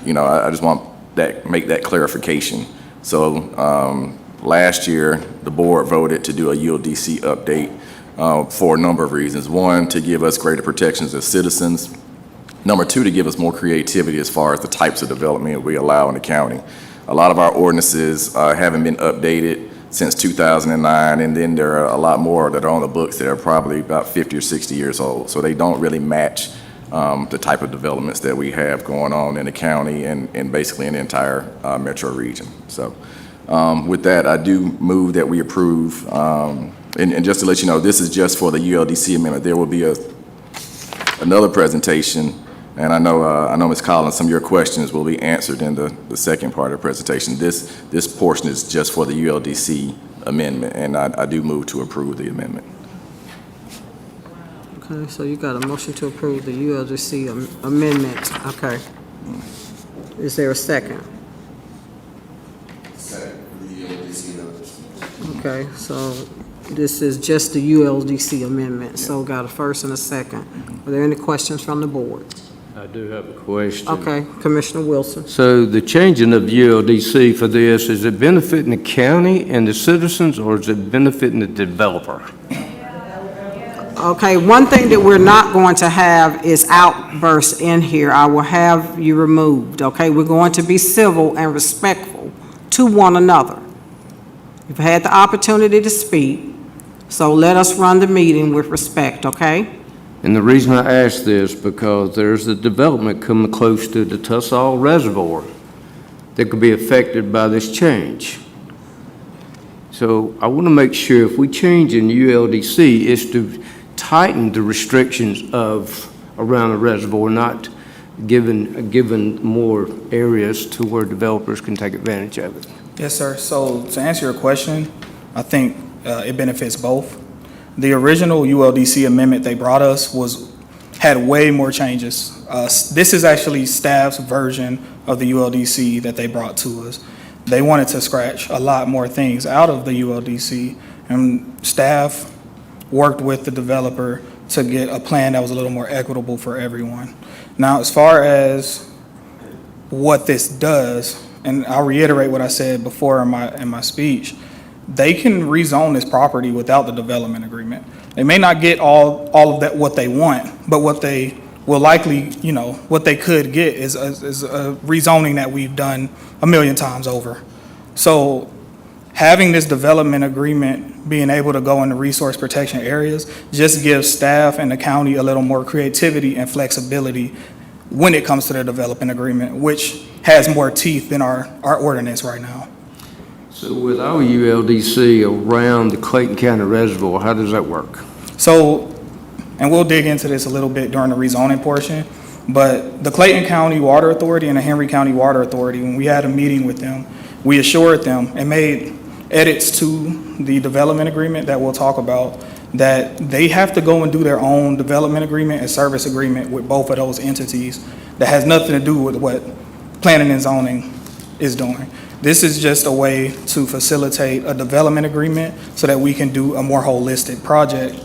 you know, I just want that, make that clarification. So last year, the board voted to do a ULDC update for a number of reasons. One, to give us greater protections as citizens. Number two, to give us more creativity as far as the types of development we allow in the county. A lot of our ordinances haven't been updated since 2009, and then there are a lot more that are on the books that are probably about 50 or 60 years old. So they don't really match the type of developments that we have going on in the county and basically in the entire metro region. So with that, I do move that we approve. And just to let you know, this is just for the ULDC amendment. There will be another presentation. And I know Ms. Collins, some of your questions will be answered in the second part of the presentation. This portion is just for the ULDC amendment, and I do move to approve the amendment. Okay, so you got a motion to approve the ULDC amendment, okay. Is there a second? Second, the ULDC amendment. Okay, so this is just the ULDC amendment, so got a first and a second. Are there any questions from the board? I do have a question. Okay, Commissioner Wilson. So the changing of ULDC for this, is it benefiting the county and the citizens, or is it benefiting the developer? Okay, one thing that we're not going to have is outbursts in here. I will have you removed, okay? We're going to be civil and respectful to one another. You've had the opportunity to speak, so let us run the meeting with respect, okay? And the reason I ask this, because there's a development coming close to the Tussall Reservoir that could be affected by this change. So I want to make sure if we change in ULDC, it's to tighten the restrictions of around the reservoir, not given more areas to where developers can take advantage of it? Yes, sir. So to answer your question, I think it benefits both. The original ULDC amendment they brought us had way more changes. This is actually staff's version of the ULDC that they brought to us. They wanted to scratch a lot more things out of the ULDC, and staff worked with the developer to get a plan that was a little more equitable for everyone. Now, as far as what this does, and I'll reiterate what I said before in my speech, they can rezone this property without the development agreement. They may not get all of that, what they want, but what they will likely, what they could get is a rezoning that we've done 1,000,000 times over. So having this development agreement, being able to go into resource protection areas, just gives staff and the county a little more creativity and flexibility when it comes to the development agreement, which has more teeth than our ordinance right now. So with our ULDC around the Clayton County Reservoir, how does that work? So, and we'll dig into this a little bit during the rezoning portion, but the Clayton County Water Authority and the Henry County Water Authority, when we had a meeting with them, we assured them and made edits to the development agreement that we'll talk about, that they have to go and do their own development agreement and service agreement with both of those entities that has nothing to do with what planning and zoning is doing. This is just a way to facilitate a development agreement so that we can do a more holistic project.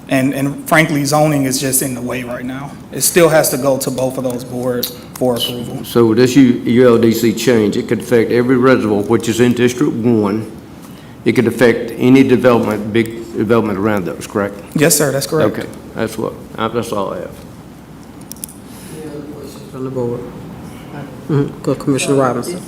And frankly, zoning is just in the way right now. It still has to go to both of those boards for approval. So with this ULDC change, it could affect every reservoir, which is in District 1. It could affect any development, big development around those, correct? Yes, sir, that's correct. Okay, that's all I have. Any other questions from the board? Go Commissioner Robinson.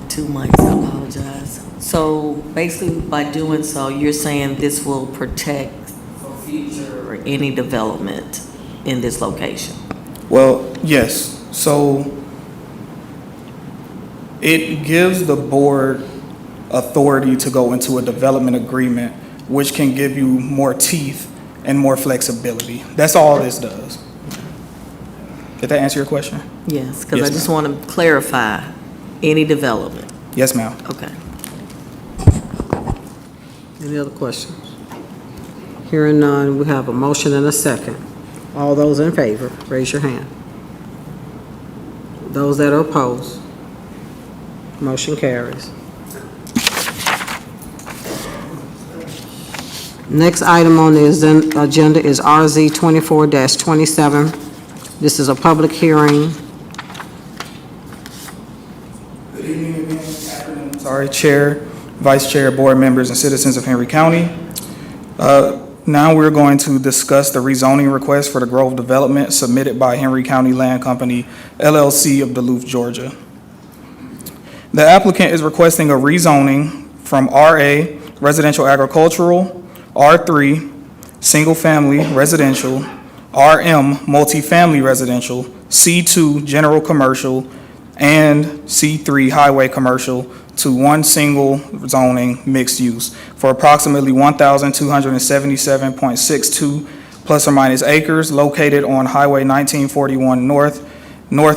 2 mics, I apologize. So basically, by doing so, you're saying this will protect for future or any development in this location? Well, yes. So it gives the board authority to go into a development agreement, which can give you more teeth and more flexibility. That's all this does. Did that answer your question? Yes, because Yes, I just ma'am. want to clarify, any development? Yes, ma'am. Okay. Any other questions? Hearing none, we have a motion and a second. All those in favor, raise your hand. Those that are opposed, motion carries. Next item on the agenda is RZ 24-27. This is a public hearing. Good evening again, afternoon. Sorry, Chair, Vice Chair, Board members, and citizens of Henry County. Now we're going to discuss the rezoning request for the Grove Development submitted by Henry County Land Company, LLC of Duluth, Georgia. The applicant is requesting a rezoning from RA, Residential Agricultural, R3, Single Family Residential, RM, Multifamily Residential, C2, General Commercial, and C3, Highway Commercial, to one single zoning mixed use for approximately 1,277.62 plus or minus acres located on Highway 1941 north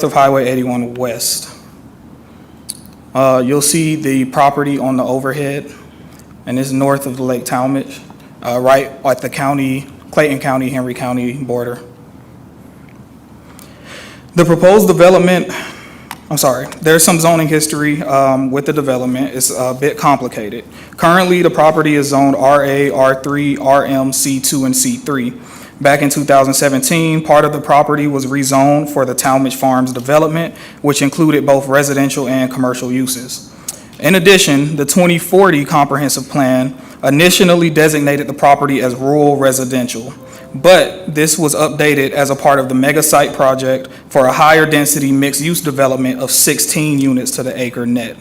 of Highway 81 west. You'll see the property on the overhead, and it's north of the Lake Talmadge, right at the Clayton County, Henry County border. The proposed development, there's some zoning history with the development. It's a bit complicated. Currently, the property is zoned RA, R3, RM, C2, and C3. Back in 2017, part of the property was rezoned for the Talmadge Farms development, which included both residential and commercial uses. In addition, the 2040 comprehensive plan initially designated the property as rural residential, but this was updated as a part of the mega site project for a higher density mixed-use development of 16 units to the acre net.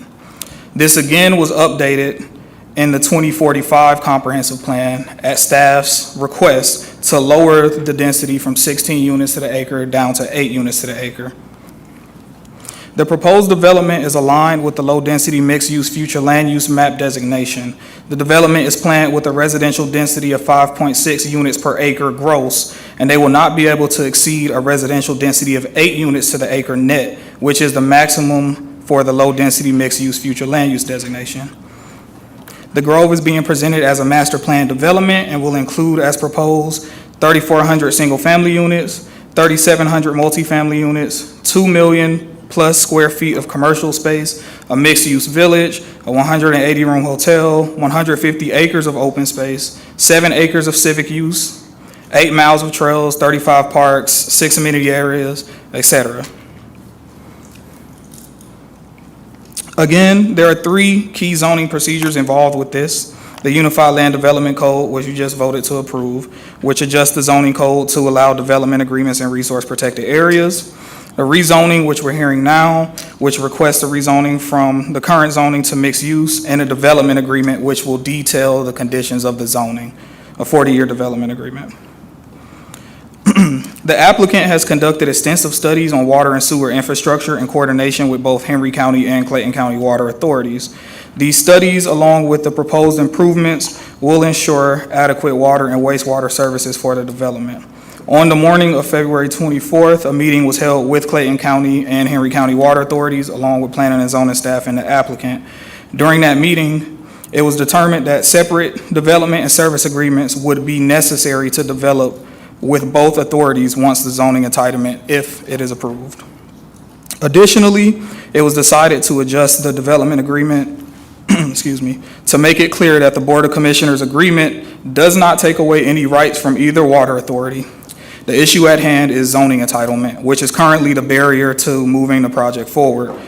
This again was updated in the 2045 comprehensive plan at staff's request to lower the density from 16 units to the acre down to 8 units to the acre. The proposed development is aligned with the low-density mixed-use future land use map designation. The development is planned with a residential density of 5.6 units per acre gross, and they will not be able to exceed a residential density of 8 units to the acre net, which is the maximum for the low-density mixed-use future land use designation. The Grove is being presented as a master plan development and will include, as proposed, 3,400 single-family units, 3,700 multifamily units, 2 million plus square feet of commercial space, a mixed-use village, a 180-room hotel, 150 acres of open space, 7 acres of civic use, 8 miles of trails, 35 parks, 6 amenity areas, etc. Again, there are 3 key zoning procedures involved with this. The Unified Land Development Code, which you just voted to approve, which adjusts the zoning code to allow development agreements in resource-protected areas. The rezoning, which we're hearing now, which requests a rezoning from the current zoning to mixed use, and a development agreement, which will detail the conditions of the zoning, a 40-year development agreement. The applicant has conducted extensive studies on water and sewer infrastructure in coordination with both Henry County and Clayton County water authorities. These studies, along with the proposed improvements, will ensure adequate water and wastewater services for the development. On the morning of February 24th, a meeting was held with Clayton County and Henry County water authorities, along with planning and zoning staff and the applicant. During that meeting, it was determined that separate development and service agreements would be necessary to develop with both authorities once the zoning entitlement, if it is approved. Additionally, it was decided to adjust the development agreement to make it clear that the Board of Commissioners agreement does not take away any rights from either water authority. The issue at hand is zoning entitlement, which is currently the barrier to moving the project forward.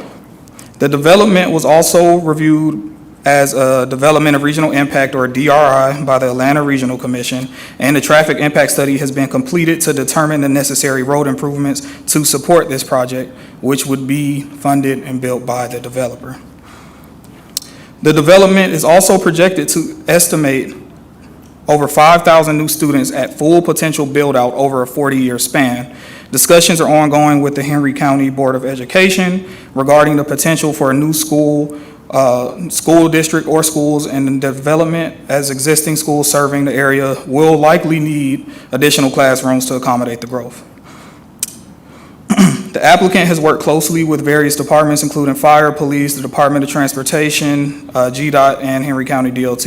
The development was also reviewed as a Development of Regional Impact, or DRI, by the Atlanta Regional Commission, and the traffic impact study has been completed to determine the necessary road improvements to support this project, which would be funded and built by the developer. The development is also projected to estimate over 5,000 new students at full potential build-out over a 40-year span. Discussions are ongoing with the Henry County Board of Education regarding the potential for a new school district or schools, and the development as existing schools serving the area will likely need additional classrooms to accommodate the growth. The applicant has worked closely with various departments, including Fire, Police, the Department of Transportation, GDOT, and Henry County DOT,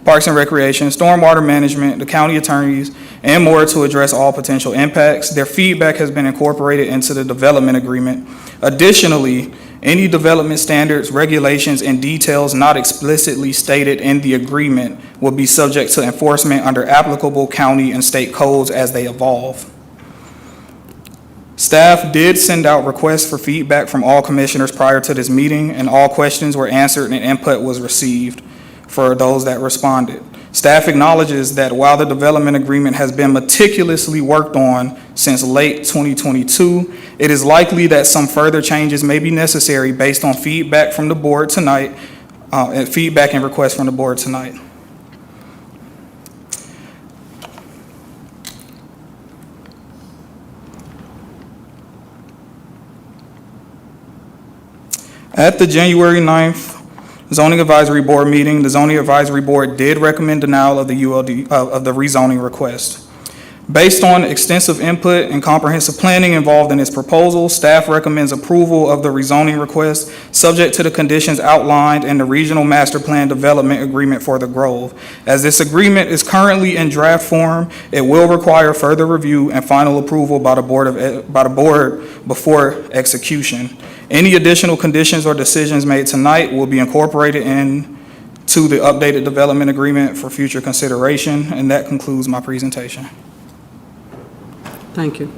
Parks and Recreation, Stormwater Management, the county attorneys, and more to address all potential impacts. Their feedback has been incorporated into the development agreement. Additionally, any development standards, regulations, and details not explicitly stated in the agreement will be subject to enforcement under applicable county and state codes as they evolve. Staff did send out requests for feedback from all commissioners prior to this meeting, and all questions were answered and input was received for those that responded. Staff acknowledges that while the development agreement has been meticulously worked on since late 2022, it is likely that some further changes may be necessary based on feedback from the board tonight, feedback and requests from the board tonight. At the January 9th Zoning Advisory Board meeting, the Zoning Advisory Board did recommend denial of the of the rezoning request. Based on extensive input and comprehensive planning involved in this proposal, staff recommends approval of the rezoning request, subject to the conditions outlined in the Regional Master Plan Development Agreement for the Grove. As this agreement is currently in draft form, it will require further review and final approval by the board before execution. Any additional conditions or decisions made tonight will be incorporated into the updated development agreement for future consideration, and that concludes my presentation. Thank you.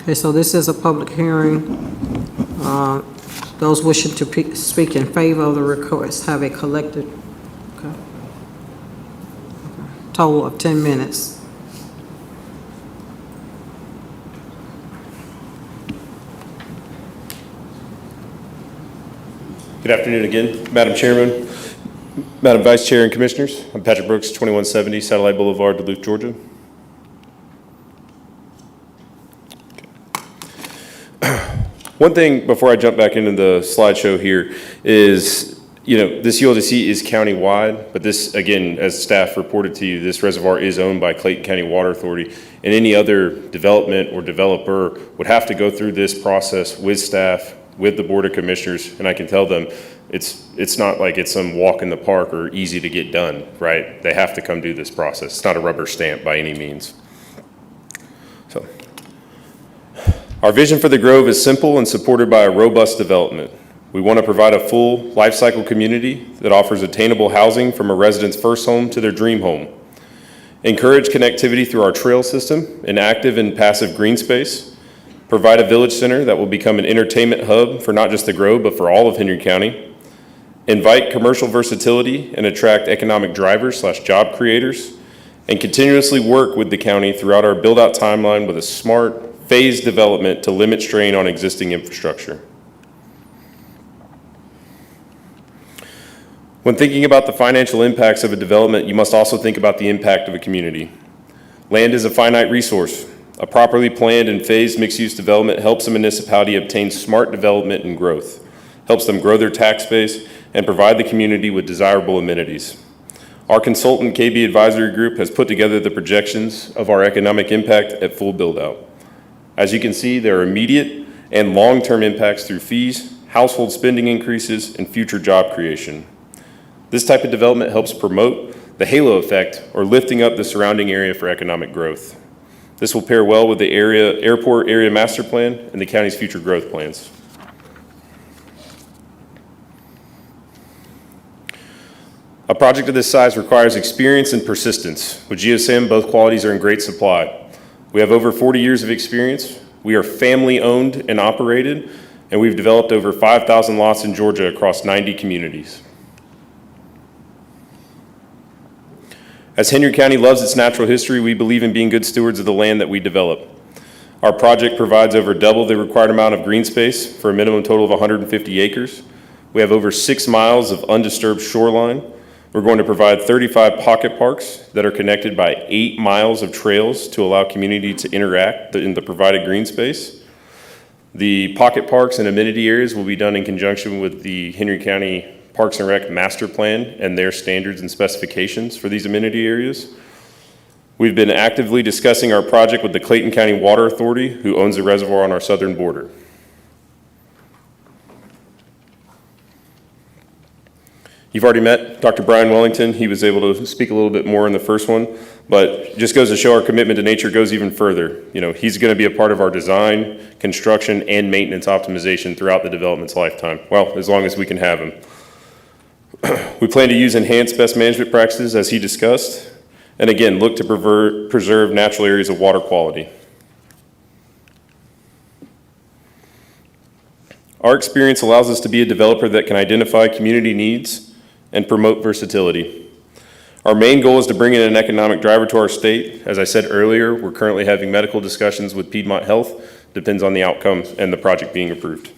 Okay, so this is a public hearing. Those wishing to speak in favor of the request have a collected total of 10 minutes. Good afternoon again, Madam Chairman, Madam Vice Chair and Commissioners, I'm Patrick Brooks, 2170 Satellite Boulevard, Duluth, Georgia. One thing before I jump back into the slideshow here is, this ULDC is county-wide, but this, again, as staff reported to you, this reservoir is owned by Clayton County Water Authority, and any other development or developer would have to go through this process with staff, with the Board of Commissioners, and I can tell them it's not like it's some walk in the park or easy to get done, right? They have to come do this process. It's not a rubber stamp by any means. So, our vision for the Grove is simple and supported by a robust development. We want to provide a full life cycle community that offers attainable housing from a resident's first home to their dream home. Encourage connectivity through our trail system, an active and passive green space. Provide a village center that will become an entertainment hub for not just the Grove, but for all of Henry County. Invite commercial versatility and attract economic drivers/job creators. And continuously work with the county throughout our build-out timeline with a smart, phased development to limit strain on existing infrastructure. When thinking about the financial impacts of a development, you must also think about the impact of a community. Land is a finite resource. A properly planned and phased mixed-use development helps a municipality obtain smart development and growth, helps them grow their tax base, and provide the community with desirable amenities. Our consultant, KB Advisory Group, has put together the projections of our economic impact at full build-out. As you can see, there are immediate and long-term impacts through fees, household spending increases, and future job creation. This type of development helps promote the halo effect, or lifting up the surrounding area for economic growth. This will pair well with the airport area master plan and the county's future growth plans. A project of this size requires experience and persistence. With GeoSam, both qualities are in great supply. We have over 40 years of experience. We are family-owned and operated, and we've developed over 5,000 lots in Georgia across 90 communities. As Henry County loves its natural history, we believe in being good stewards of the land that we develop. Our project provides over double the required amount of green space for a minimum total of 150 acres. We have over 6 miles of undisturbed shoreline. We're going to provide 35 pocket parks that are connected by 8 miles of trails to allow community to interact in the provided green space. The pocket parks and amenity areas will be done in conjunction with the Henry County Parks and Rec Master Plan and their standards and specifications for these amenity areas. We've been actively discussing our project with the Clayton County Water Authority, who owns the reservoir on our southern border. You've already met Dr. Brian Wellington. He was able to speak a little bit more in the first one, but it just goes to show our commitment to nature goes even further. He's going to be a part of our design, construction, and maintenance optimization throughout the development's lifetime. Well, as long as we can have him. We plan to use enhanced best management practices, as he discussed, and again, look to preserve natural areas of water quality. Our experience allows us to be a developer that can identify community needs and promote versatility. Our main goal is to bring in an economic driver to our state. As I said earlier, we're currently having medical discussions with Piedmont Health. Depends on the outcome and the project being approved.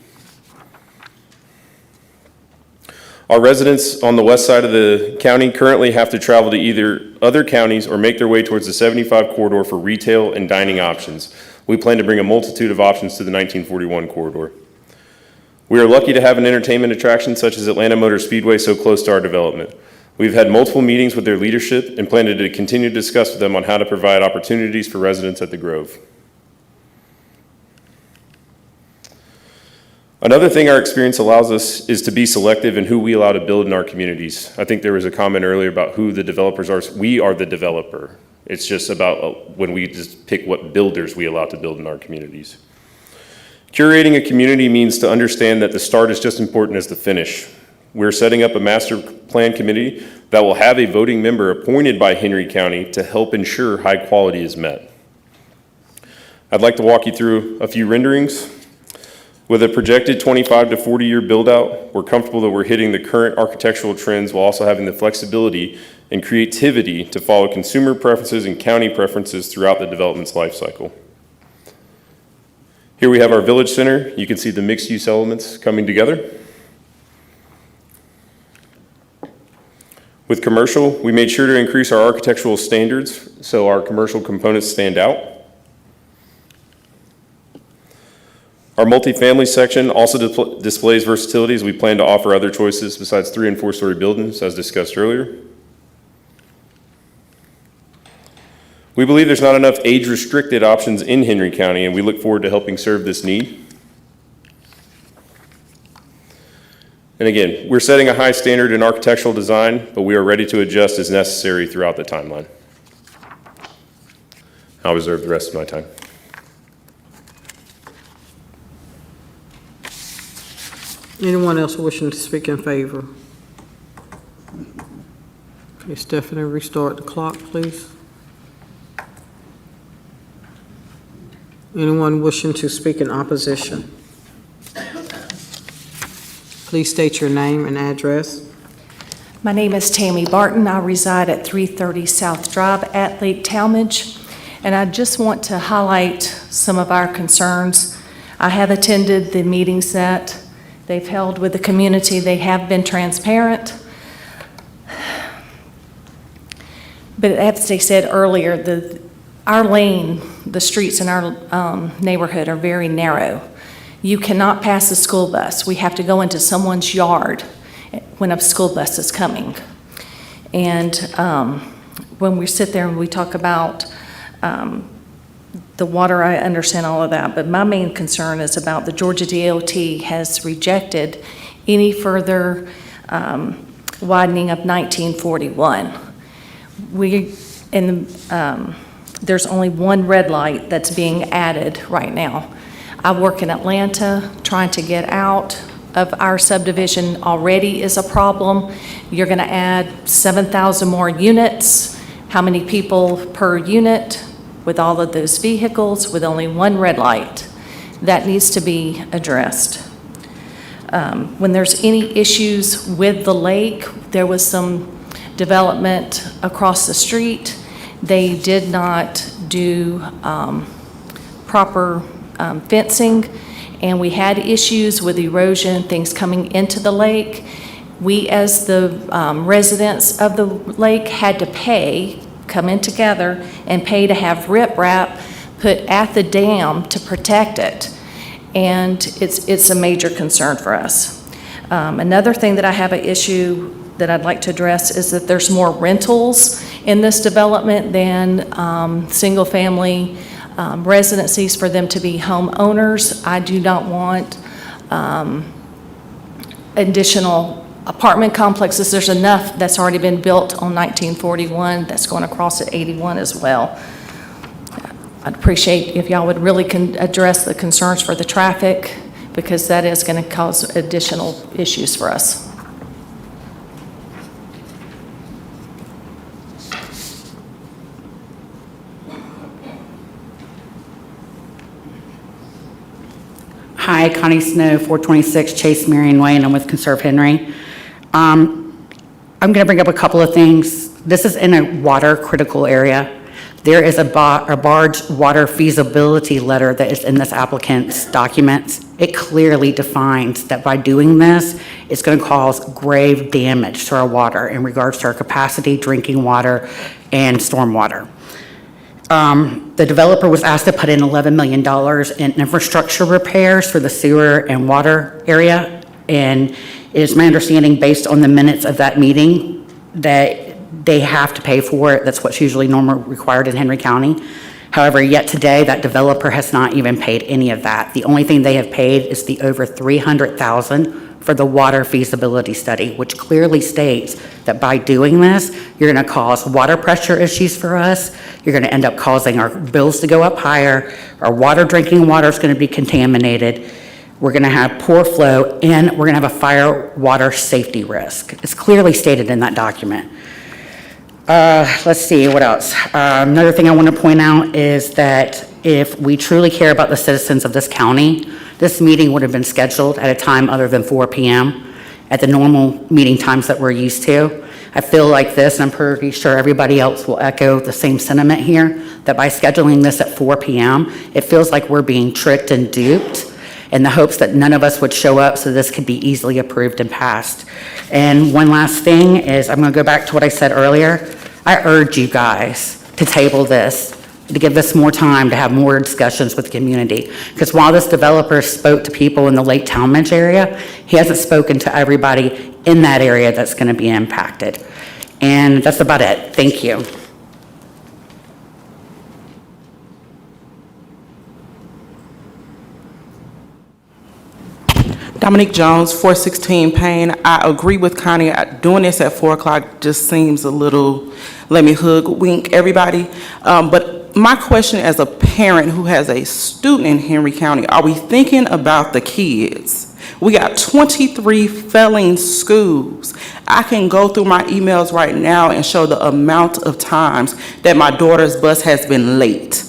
Our residents on the west side of the county currently have to travel to either other counties or make their way towards the 75 corridor for retail and dining options. We plan to bring a multitude of options to the 1941 corridor. We are lucky to have an entertainment attraction such as Atlanta Motor Speedway so close to our development. We've had multiple meetings with their leadership and plan to continue to discuss with them on how to provide opportunities for residents at the Grove. Another thing our experience allows us is to be selective in who we allow to build in our communities. I think there was a comment earlier about who the developers are. We are the developer. It's just about when we just pick what builders we allow to build in our communities. Curating a community means to understand that the start is just as important as the finish. We're setting up a master plan committee that will have a voting member appointed by Henry County to help ensure high quality is met. I'd like to walk you through a few renderings. With a projected 25 to 40-year build-out, we're comfortable that we're hitting the current architectural trends while also having the flexibility and creativity to follow consumer preferences and county preferences throughout the development's life cycle. Here we have our village center. You can see the mixed-use elements coming together. With commercial, we made sure to increase our architectural standards so our commercial components stand out. Our multifamily section also displays versatility as we plan to offer other choices besides 3- and 4-story buildings, as discussed earlier. We believe there's not enough age-restricted options in Henry County, and we look forward to helping serve this need. And again, we're setting a high standard in architectural design, but we are ready to adjust as necessary throughout the timeline. I'll reserve the rest of my time. Anyone else wishing to speak in favor? Okay, Stephanie, restart the clock, please. Anyone wishing to speak in opposition? Please state your name and address. My name is Tammy Barton. I reside at 330 South Drive at Lake Talmadge, and I just want to highlight some of our concerns. I have attended the meetings that they've held with the community. They have been transparent. But as they said earlier, our lane, the streets in our neighborhood are very narrow. You cannot pass a school bus. We have to go into someone's yard when a school bus is coming. And when we sit there and we talk about the water, I understand all of that, but my main concern is about the Georgia DOT has rejected any further widening of 1941. There's only one red light that's being added right now. I work in Atlanta. Trying to get out of our subdivision already is a problem. You're going to add 7,000 more units. How many people per unit with all of those vehicles with only one red light? That needs to be addressed. When there's any issues with the lake, there was some development across the street. They did not do proper fencing, and we had issues with erosion, things coming into the lake. We, as the residents of the lake, had to come in together and pay to have riprap put at the dam to protect it. And it's a major concern for us. Another thing that I have an issue that I'd like to address is that there's more rentals in this development than single-family residencies for them to be homeowners. I do not want additional apartment complexes. There's enough that's already been built on 1941 that's going across at 81 as well. I'd appreciate if y'all would really address the concerns for the traffic, because that is going to cause additional issues for us. Hi, Connie Snow, 426 Chase Marion Way, and I'm with Conserve Henry. I'm going to bring up a couple of things. This is in a water critical area. There is a barge water feasibility letter that is in this applicant's documents. It clearly defines that by doing this, it's going to cause grave damage to our water in regards to our capacity, drinking water, and stormwater. The developer was asked to put in $11 million in infrastructure repairs for the sewer and water area. And it is my understanding, based on the minutes of that meeting, that they have to pay for it. That's what's usually normally required in Henry County. However, yet today, that developer has not even paid any of that. The only thing they have paid is the over $300,000 for the water feasibility study, which clearly states that by doing this, you're going to cause water pressure issues for us. You're going to end up causing our bills to go up higher. Our drinking water is going to be contaminated. We're going to have poor flow, and we're going to have a fire water safety risk. It's clearly stated in that document. Let's see, what else? Another thing I want to point out is that if we truly care about the citizens of this county, this meeting would have been scheduled at a time other than 4 p.m. at the normal meeting times that we're used to. I feel like this, and I'm pretty sure everybody else will echo the same sentiment here, that by scheduling this at 4 p.m., it feels like we're being tricked and duped. in the hopes that none of us would show up so this could be easily approved and passed. And one last thing is, I'm going to go back to what I said earlier. I urge you guys to table this, to give us more time to have more discussions with the community. Because while this developer spoke to people in the Lake Talmadge area, he hasn't spoken to everybody in that area that's going to be impacted. And that's about it. Thank you. Dominique Jones, 416 Payne. I agree with Connie. Doing this at 4 o'clock just seems a little, let me wink everybody. But my question as a parent who has a student in Henry County, are we thinking about the kids? We got 23 failing schools. I can go through my emails right now and show the amount of times that my daughter's bus has been late,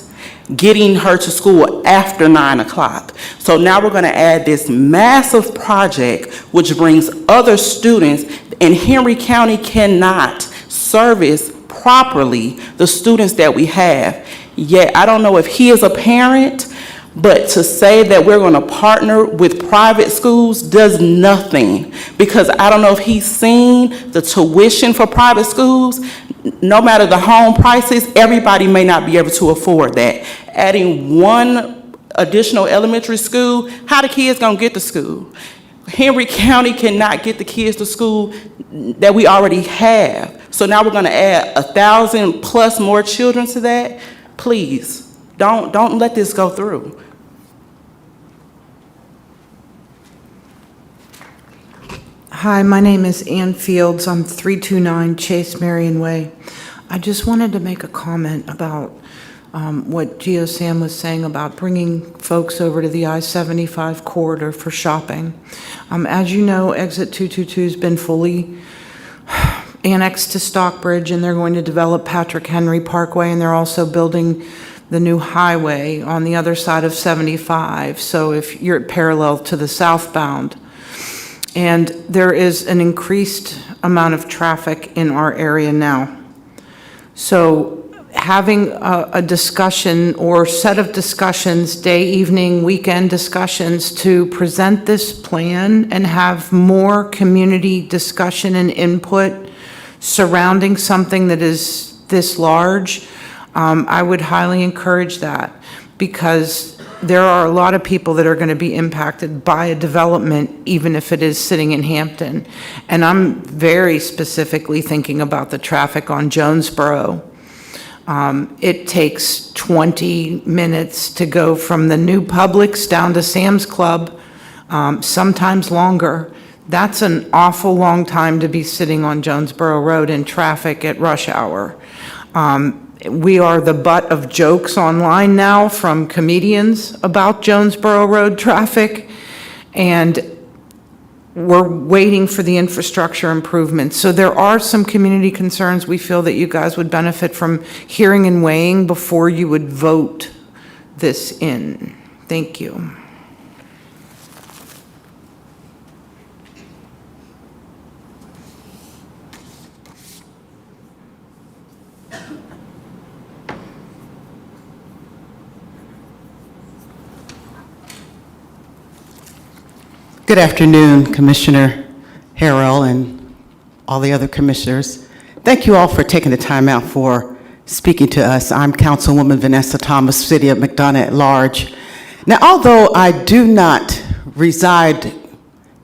getting her to school after 9 o'clock. So now we're going to add this massive project which brings other students, and Henry County cannot service properly the students that we have. Yet I don't know if he is a parent, but to say that we're going to partner with private schools does nothing, because I don't know if he's seen the tuition for private schools. No matter the home prices, everybody may not be able to afford that. Adding one additional elementary school, how the kids gonna get to school? Henry County cannot get the kids to school that we already have. So now we're gonna add 1,000 plus more children to that? Please, don't let this go through. Hi, my name is Ann Fields. I'm 329 Chase Marion Way. I just wanted to make a comment about what GeoSam was saying about bringing folks over to the I-75 corridor for shopping. As you know, Exit 222 has been fully annexed to Stockbridge, and they're going to develop Patrick Henry Parkway, and they're also building the new highway on the other side of 75. So if you're parallel to the southbound, and there is an increased amount of traffic in our area now. So having a discussion or set of discussions, day, evening, weekend discussions, to present this plan and have more community discussion and input surrounding something that is this large, I would highly encourage that, because there are a lot of people that are going to be impacted by a development, even if it is sitting in Hampton. And I'm very specifically thinking about the traffic on Jonesboro. It takes 20 minutes to go from the new Publix down to Sam's Club, sometimes longer. That's an awful long time to be sitting on Jonesboro Road in traffic at rush hour. We are the butt of jokes online now from comedians about Jonesboro Road traffic, and we're waiting for the infrastructure improvements. So there are some community concerns we feel that you guys would benefit from hearing and weighing before you would vote this in. Thank you. Good afternoon, Commissioner Harrell and all the other commissioners. Thank you all for taking the time out for speaking to us. I'm Councilwoman Vanessa Thomas, City of McDonough at large. Now, although I do not reside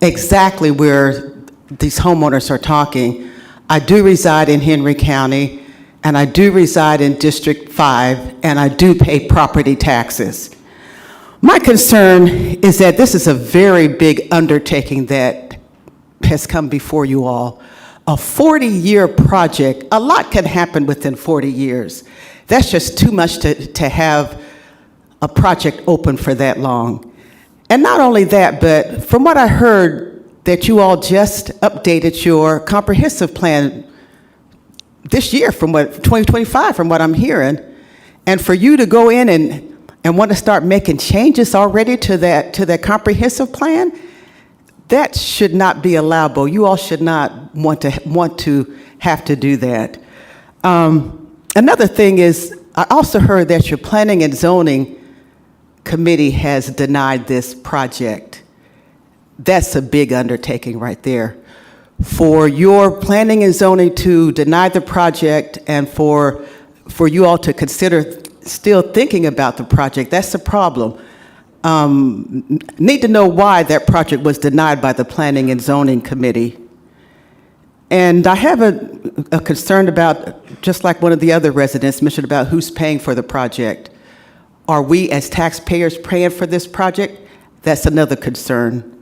exactly where these homeowners are talking, I do reside in Henry County, and I do reside in District 5, and I do pay property taxes. My concern is that this is a very big undertaking that has come before you all. A 40-year project, a lot can happen within 40 years. That's just too much to have a project open for that long. And not only that, but from what I heard, that you all just updated your comprehensive plan this year, from 2025, from what I'm hearing, and for you to go in and want to start making changes already to that comprehensive plan, that should not be allowable. You all should not want to have to do that. Another thing is, I also heard that your planning and zoning committee has denied this project. That's a big undertaking right there. For your planning and zoning to deny the project and for you all to consider still thinking about the project, that's a problem. Need to know why that project was denied by the Planning and Zoning Committee. And I have a concern about, just like one of the other residents mentioned about who's paying for the project. Are we as taxpayers paying for this project? That's another concern.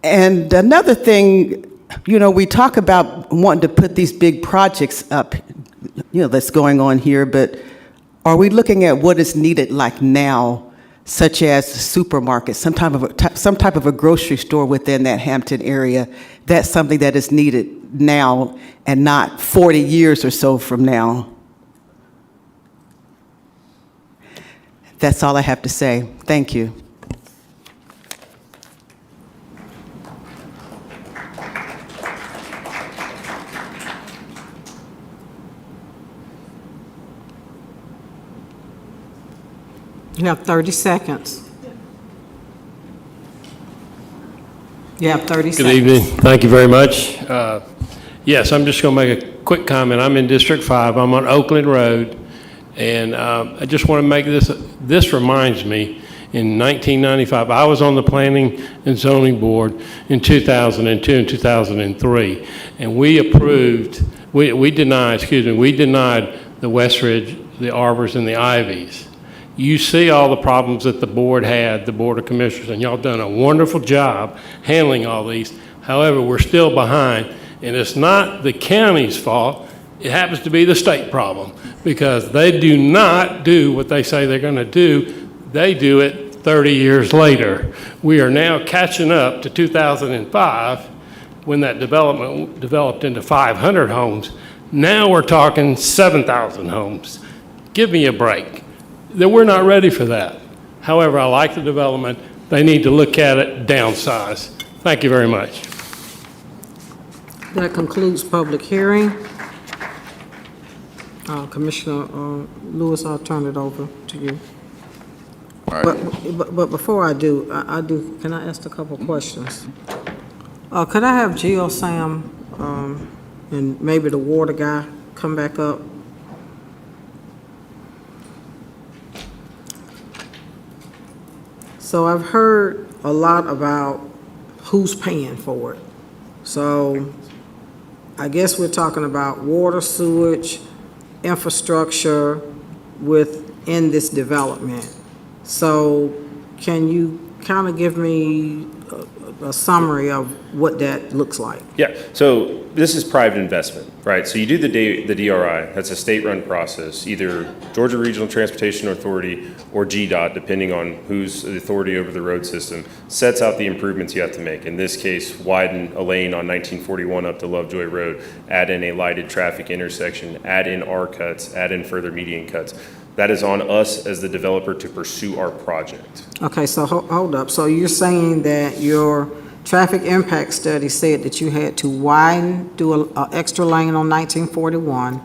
And another thing, you know, we talk about wanting to put these big projects up, you know, that's going on here, but are we looking at what is needed like now, such as supermarkets, some type of a grocery store within that Hampton area? That's something that is needed now and not 40 years or so from now. That's all I have to say. Thank you. You have 30 seconds. You have 30 seconds. Good evening. Thank you very much. Yes, I'm just going to make a quick comment. I'm in District 5. I'm on Oakland Road, and I just want to make this reminds me, in 1995, I was on the Planning and Zoning Board in 2002 and 2003, and we denied the Westridge, the Arbors, and the Ivies. You see all the problems that the board had, the Board of Commissioners, and y'all done a wonderful job handling all these. However, we're still behind, and it's not the county's fault. It happens to be the state problem, because they do not do what they say they're going to do. They do it 30 years later. We are now catching up to 2005, when that development developed into 500 homes. Now we're talking 7,000 homes. Give me a break. That we're not ready for that. However, I like the development. They need to look at it, downsize. Thank you very much. That concludes public hearing. Commissioner Lewis, I'll turn it over to you. All right. But before I do, can I ask a couple questions? Could I have GeoSam and maybe the water guy come back up? So I've heard a lot about who's paying for it. So I guess we're talking about water, sewage, infrastructure within this development. So can you kind of give me a summary of what that looks like? Yeah, so this is private investment, right? So you do the DRI, that's a state-run process, either Georgia Regional Transportation Authority or GDOT, depending on who's the authority over the road system, sets out the improvements you have to make. In this case, widen a lane on 1941 up to Lovejoy Road, add in a lighted traffic intersection, add in R cuts, add in further median cuts. That is on us as the developer to pursue our project. Okay, so hold up. So you're saying that your traffic impact study said that you had to widen, do an extra lane on 1941,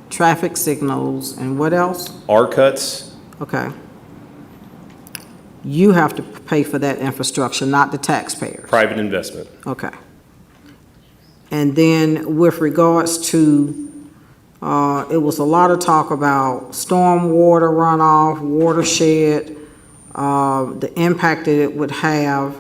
traffic signals, and what else? R cuts. Okay. You have to pay for that infrastructure, not the taxpayers. Private investment. Okay. And then with regards to, it was a lot of talk about stormwater runoff, watershed, the impact that it would have.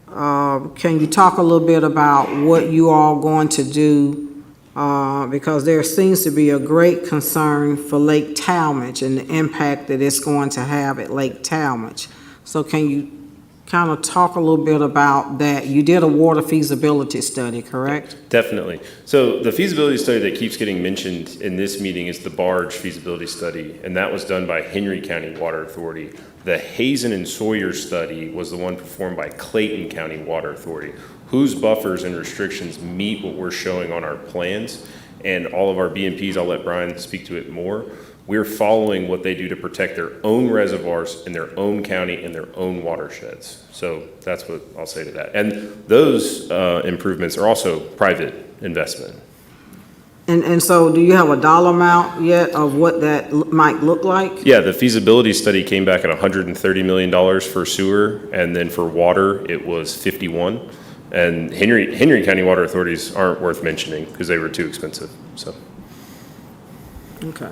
Can you talk a little bit about what you all going to do? Because there seems to be a great concern for Lake Talmadge and the impact that it's going to have at Lake Talmadge. So can you kind of talk a little bit about that? You did a water feasibility study, correct? Definitely. So the feasibility study that keeps getting mentioned in this meeting is the barge feasibility study, and that was done by Henry County Water Authority. The Hazen and Sawyer study was the one performed by Clayton County Water Authority, whose buffers and restrictions meet what we're showing on our plans. And all of our BMPs, I'll let Brian speak to it more, we're following what they do to protect their own reservoirs in their own county and their own watersheds. So that's what I'll say to that. And those improvements are also private investment. And so do you have a dollar amount yet of what that might look like? Yeah, the feasibility study came back at $130 million for sewer, and then for water, it was 51. And Henry County Water Authorities aren't worth mentioning because they were too expensive, so. Okay.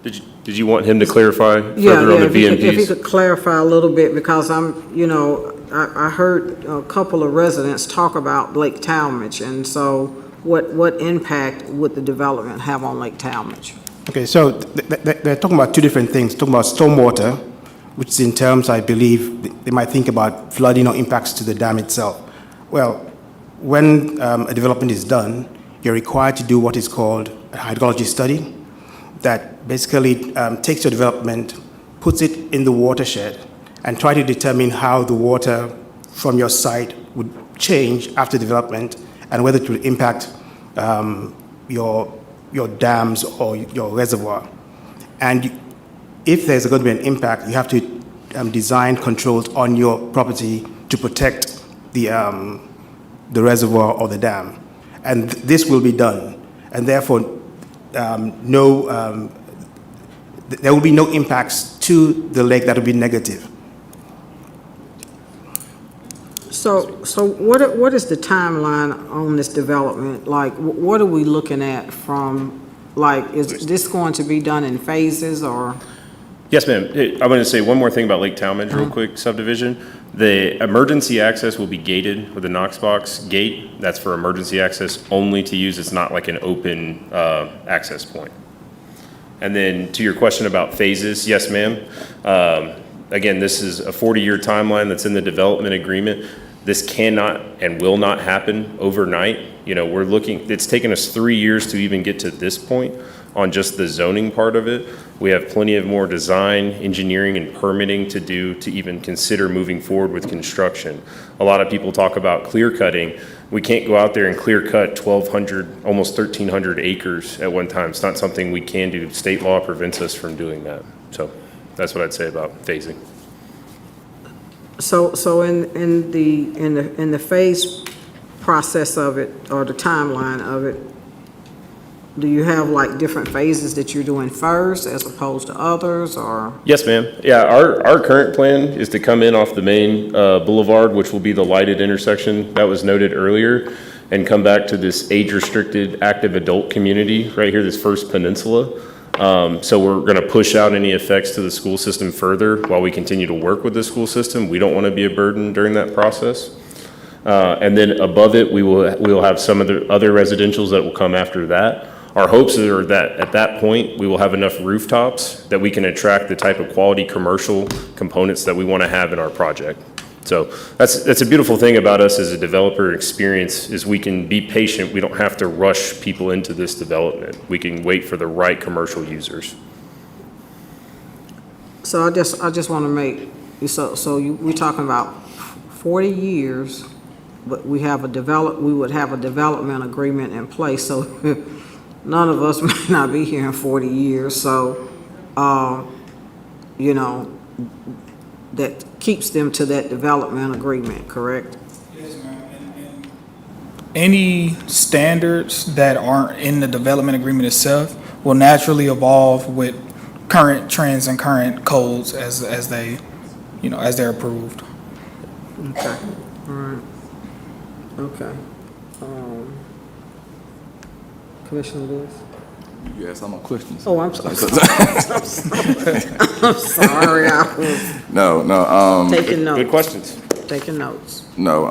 Did you want him to clarify Yeah, further on the if he VMPs? could clarify a little bit, because I heard a couple of residents talk about Lake Talmadge, and so what impact would the development have on Lake Talmadge? Okay, so they're talking about two different things. Talking about stormwater, which is in terms, I believe, they might think about flooding or impacts to the dam itself. Well, when a development is done, you're required to do what is called a hydrology study that basically takes your development, puts it in the watershed, and try to determine how the water from your site would change after development and whether it will impact your dams or your reservoir. And if there's going to be an impact, you have to design controls on your property to protect the reservoir or the dam. And this will be done. And therefore, there will be no impacts to the lake that will be negative. So what is the timeline on this development? Like, what are we looking at from, like, is this going to be done in phases, or? Yes, ma'am. I want to say one more thing about Lake Talmadge real quick, subdivision. The emergency access will be gated with a Knox box gate. That's for emergency access only to use. It's not like an open access point. And then to your question about phases, yes, ma'am. Again, this is a 40-year timeline that's in the development agreement. This cannot and will not happen overnight. We're looking, it's taken us 3 years to even get to this point on just the zoning part of it. We have plenty of more design, engineering, and permitting to do to even consider moving forward with construction. A lot of people talk about clear cutting. We can't go out there and clear cut 1,200, almost 1,300 acres at one time. It's not something we can do. State law prevents us from doing that. So that's what I'd say about phasing. So in the phase process of it, or the timeline of it, do you have like different phases that you're doing first as opposed to others, or? Yes, ma'am. Yeah, our current plan is to come in off the main boulevard, which will be the lighted intersection that was noted earlier, and come back to this age-restricted active adult community right here, this first peninsula. So we're going to push out any effects to the school system further while we continue to work with the school system. We don't want to be a burden during that process. And then above it, we will have some of the other residentials that will come after that. Our hopes are that at that point, we will have enough rooftops that we can attract the type of quality commercial components that we want to have in our project. So that's a beautiful thing about us as a developer experience, is we can be patient. We don't have to rush people into this development. We can wait for the right commercial users. So I just want to make, we're talking about 40 years, but we would have a development agreement in place, so none of us may not be here in 40 years, so, that keeps them to that development agreement, correct? Yes, ma'am. Any standards that aren't in the development agreement itself will naturally evolve with current trends and current codes as they're approved. Okay, all right. Okay. Commissioner Lewis? You asked all my questions. Oh, I'm sorry. I'm sorry. I was No. taking notes. Good questions. Taking notes. No.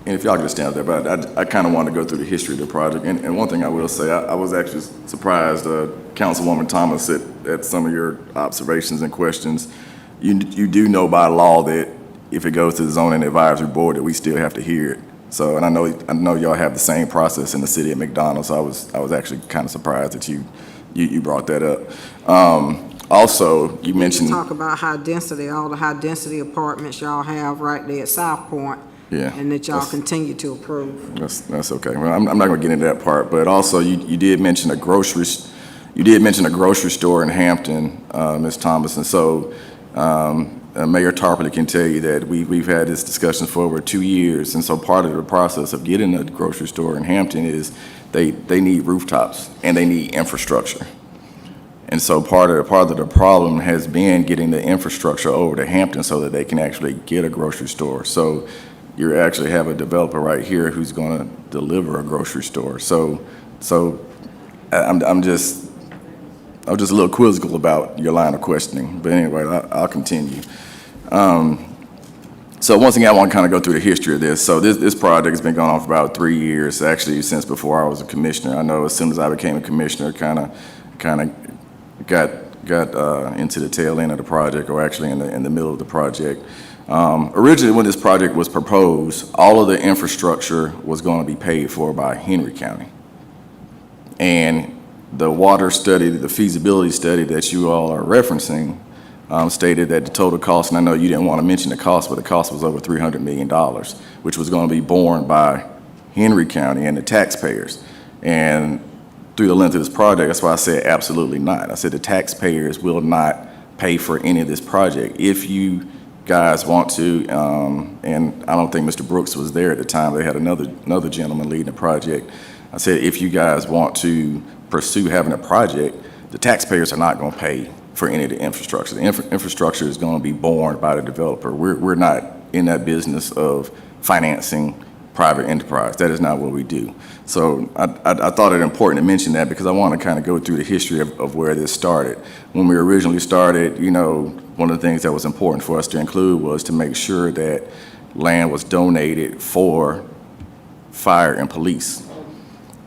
And if y'all could just stand up there, but I kind of want to go through the history of the project. And one thing I will say, I was actually surprised, Councilwoman Thomas, at some of your observations and questions. You do know by law that if it goes to the zoning advisory board, that we still have to hear it. So, and I know y'all have the same process in the city of McDonald. So I was actually kind of surprised that you brought that up. Also, you mentioned talk about high density, all the high density apartments y'all have right there at South Point. Yeah, and that y'all continue to approve. That's okay. Well, I'm not going to get into that part, but also you did mention a grocery store in Hampton, Ms. Thomas, and so Mayor Tarpley can tell you that we've had this discussion for over 2 years, and so part of the process of getting a grocery store in Hampton is they need rooftops and they need infrastructure. And so part of the problem has been getting the infrastructure over to Hampton so that they can actually get a grocery store. So you actually have a developer right here who's going to deliver a grocery store. So I'm just a little quizzical about your line of questioning, but anyway, I'll continue. So once again, I want to kind of go through the history of this. So this project has been going on for about 3 years, actually since before I was a commissioner. I know as soon as I became a commissioner, kind of got into the tail end of the project, or actually in the middle of the project. Originally, when this project was proposed, all of the infrastructure was going to be paid for by Henry County. And the water study, the feasibility study that you all are referencing, stated that the total cost, and I know you didn't want to mention the cost, but the cost was over $300 million, which was going to be borne by Henry County and the taxpayers. And through the length of this project, that's why I said absolutely not. I said the taxpayers will not pay for any of this project. If you guys want to, and I don't think Mr. Brooks was there at the time, they had another gentleman leading the project. I said, if you guys want to pursue having a project, the taxpayers are not going to pay for any of the infrastructure. The infrastructure is going to be borne by the developer. We're not in that business of financing private enterprise. That is not what we do. So I thought it important to mention that because I want to kind of go through the history of where this started. When we originally started, you know, one of the things that was important for us to include was to make sure that land was donated for fire and police.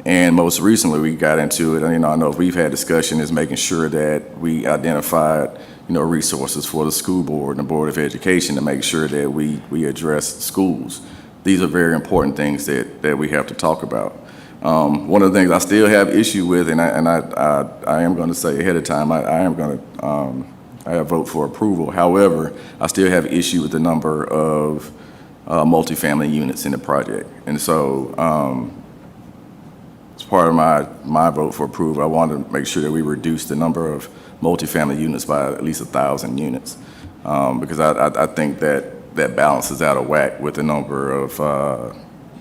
And most recently, we got into it, and, you know, I know we've had discussion is making sure that we identified, you know, resources for the school board and the Board of Education to make sure that we address schools. These are very important things that we have to talk about. One of the things I still have issue with, and I am going to say ahead of time, I have vote for approval. However, I still have issue with the number of multifamily units in the project. And so as part of my vote for approval, I wanted to make sure that we reduce the number of multifamily units by at least 1,000 units, because I think that balances out of whack with the number of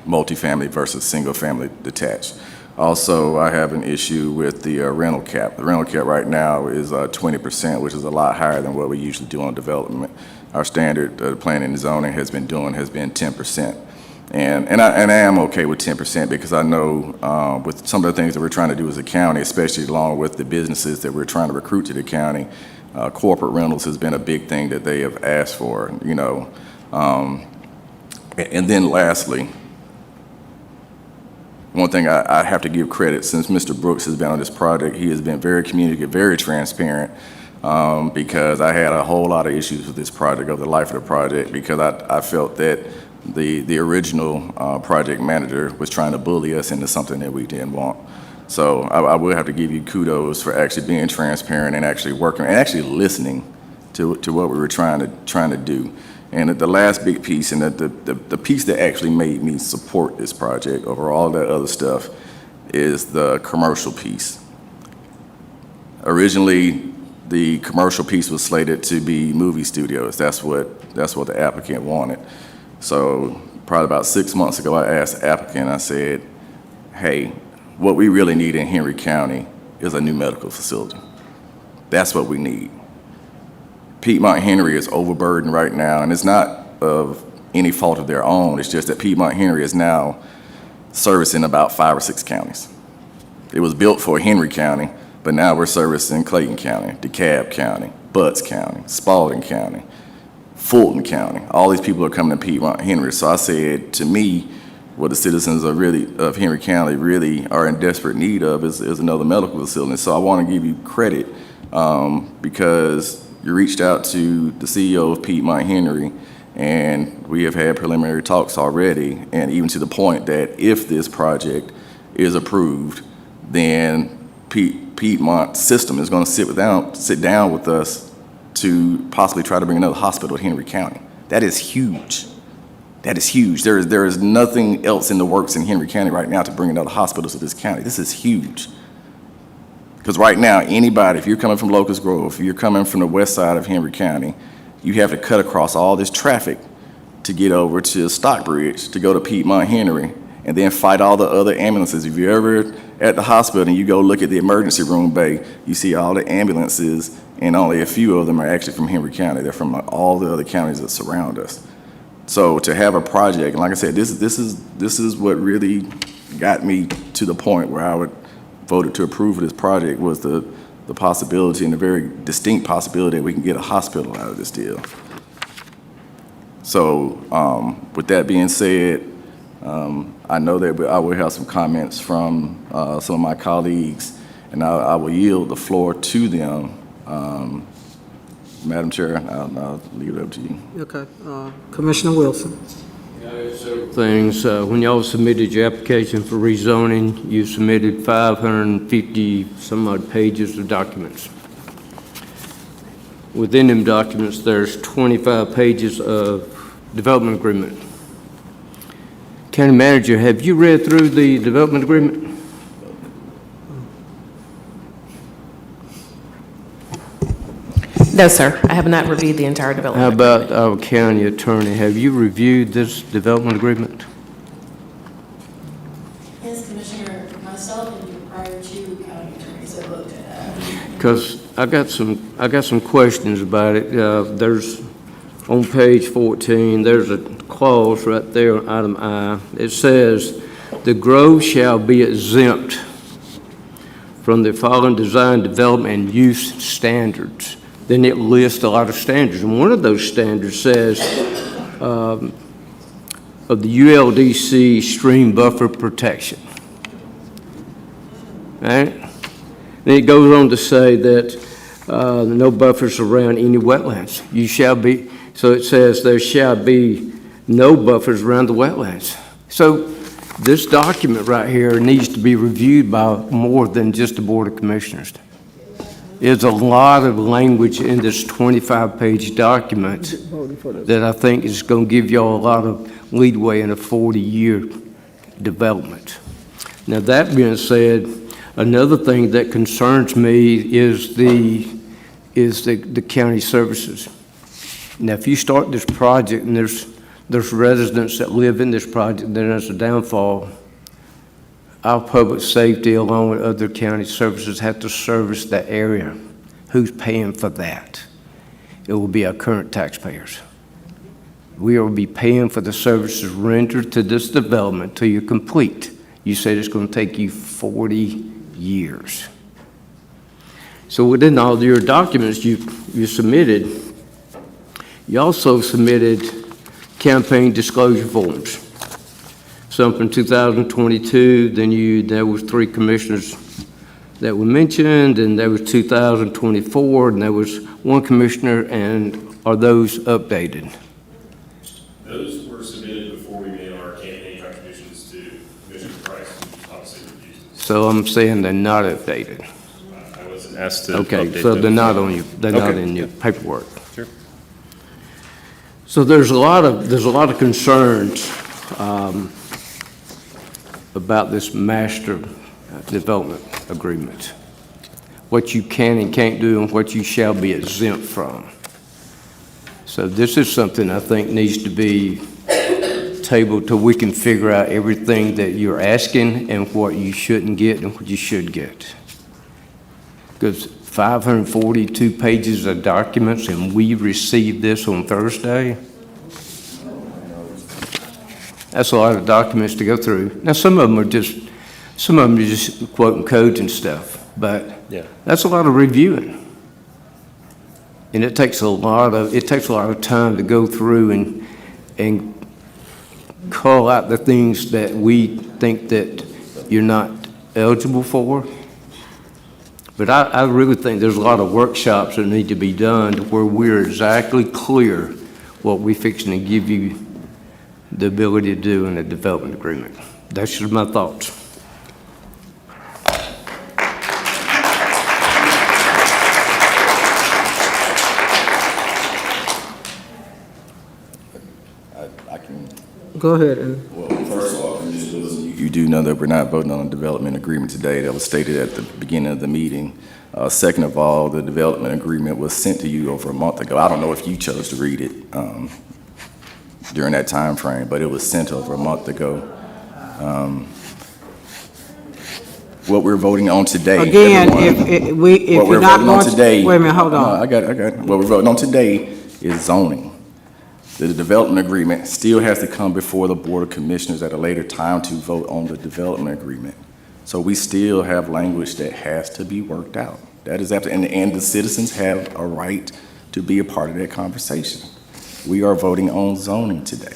multifamily versus single-family detached. Also, I have an issue with the rental cap. The rental cap right now is 20%, which is a lot higher than what we usually do on development. Our standard planning and zoning has been 10%. And I am okay with 10% because I know with some of the things that we're trying to do as a county, especially along with the businesses that we're trying to recruit to the county, corporate rentals has been a big thing that they have asked for, you know. And then lastly, one thing I have to give credit, since Mr. Brooks has been on this project, he has been very communicative, very transparent, because I had a whole lot of issues with this project over the life of the project because I felt that the original project manager was trying to bully us into something that we didn't want. So I will have to give you kudos for actually being transparent and actually working and actually listening to what we were trying to do. And the last big piece, and the piece that actually made me support this project over all that other stuff, is the commercial piece. Originally, the commercial piece was slated to be movie studios. That's what the applicant wanted. So probably about 6 months ago, I asked the applicant, I said, hey, what we really need in Henry County is a new medical facility. That's what we need. Piedmont Henry is overburdened right now, and it's not of any fault of their own. It's just that Piedmont Henry is now servicing about 5 or 6 counties. It was built for Henry County, but now we're servicing Clayton County, DeKalb County, Butts County, Spalding County, Fulton County. All these people are coming to Piedmont Henry. So I said, to me, what the citizens of Henry County really are in desperate need of is another medical facility. So I want to give you credit because you reached out to the CEO of Piedmont Henry, and we have had preliminary talks already, and even to the point that if this project is approved, then Piedmont system is going to sit down with us to possibly try to bring another hospital to Henry County. That is huge. That is huge. There is nothing else in the works in Henry County right now to bring another hospital to this county. This is huge. Because right now, anybody, if you're coming from Locust Grove, if you're coming from the west side of Henry County, you have to cut across all this traffic to get over to Stockbridge, to go to Piedmont Henry, and then fight all the other ambulances. If you're ever at the hospital and you go look at the emergency room bay, you see all the ambulances, and only a few of them are actually from Henry County. They're from all the other counties that surround us. So to have a project, and like I said, this is what really got me to the point where I would voted to approve of this project, was the possibility, and the very distinct possibility, that we can get a hospital out of this deal. So with that being said, I know that I will have some comments from some of my colleagues, and I will yield the floor to them. Madam Chair, I'll leave it up to you. Okay. Commissioner Wilson. Several things. When y'all submitted your application for rezoning, you submitted 550 some odd pages of documents. Within them documents, there's 25 pages of development agreement. County Manager, have you read through the development agreement? No, sir. I have not reviewed the entire development. How about our county attorney? Have you reviewed this development agreement? Yes, Commissioner, myself and your prior two county attorneys have looked at that. Because I got some questions about it. There's, on page 14, there's a clause right there, item I. It says, "The grove shall be exempt from the following design, development, and use standards." Then it lists a lot of standards, and one of those standards says, of the ULDC stream buffer protection. Right? Then it goes on to say that no buffers around any wetlands. You shall be, so it says there shall be no buffers around the wetlands. So this document right here needs to be reviewed by more than just the Board of Commissioners. There's a lot of language in this 25-page document that I think is going to give y'all a lot of leeway in a 40-year development. Now, that being said, another thing that concerns me is the county services. Now, if you start this project and there's residents that live in this project, then there's a downfall. Our public safety, along with other county services, have to service that area. Who's paying for that? It will be our current taxpayers. We will be paying for the services rendered to this development till you're complete. You said it's going to take you 40 years. So within all your documents you submitted, you also submitted campaign disclosure forms. Some from 2022, then there was 3 commissioners that were mentioned, and there was 2024, and there was 1 commissioner, and are those updated? Those were submitted before we made our campaign contributions to Commissioner Price, who obviously refused. So I'm saying they're not updated. I wasn't asked to Okay, update so them. they're not on you, they're not Okay. in your paperwork. Sure. So there's a lot of concerns about this master development agreement. What you can and can't do and what you shall be exempt from. So this is something I think needs to be tabled till we can figure out everything that you're asking and what you shouldn't get and what you should get. Because 542 pages of documents and we received this on Thursday. That's a lot of documents to go through. Now, some of them are just quoting codes and stuff, but that's a lot of reviewing. And it takes a lot of time to go through and call out the things that we think that you're not eligible for. But I really think there's a lot of workshops that need to be done where we're exactly clear what we're fixing to give you the ability to do in a development agreement. That's just my thoughts. I can. Go ahead. Well, first of all, you do know that we're not voting on a development agreement today. That was stated at the beginning of the meeting. Second of all, the development agreement was sent to you over a month ago. I don't know if you chose to read it during that time frame, but it was sent over a month ago. What we're voting on today. Again, everyone, if what we're you're not voting on going to, today. wait a minute, hold No, on. I got it. What we're voting on today is zoning. The development agreement still has to come before the Board of Commissioners at a later time to vote on the development agreement. So we still have language that has to be worked out. That is after, and the citizens have a right to be a part of that conversation. We are voting on zoning today.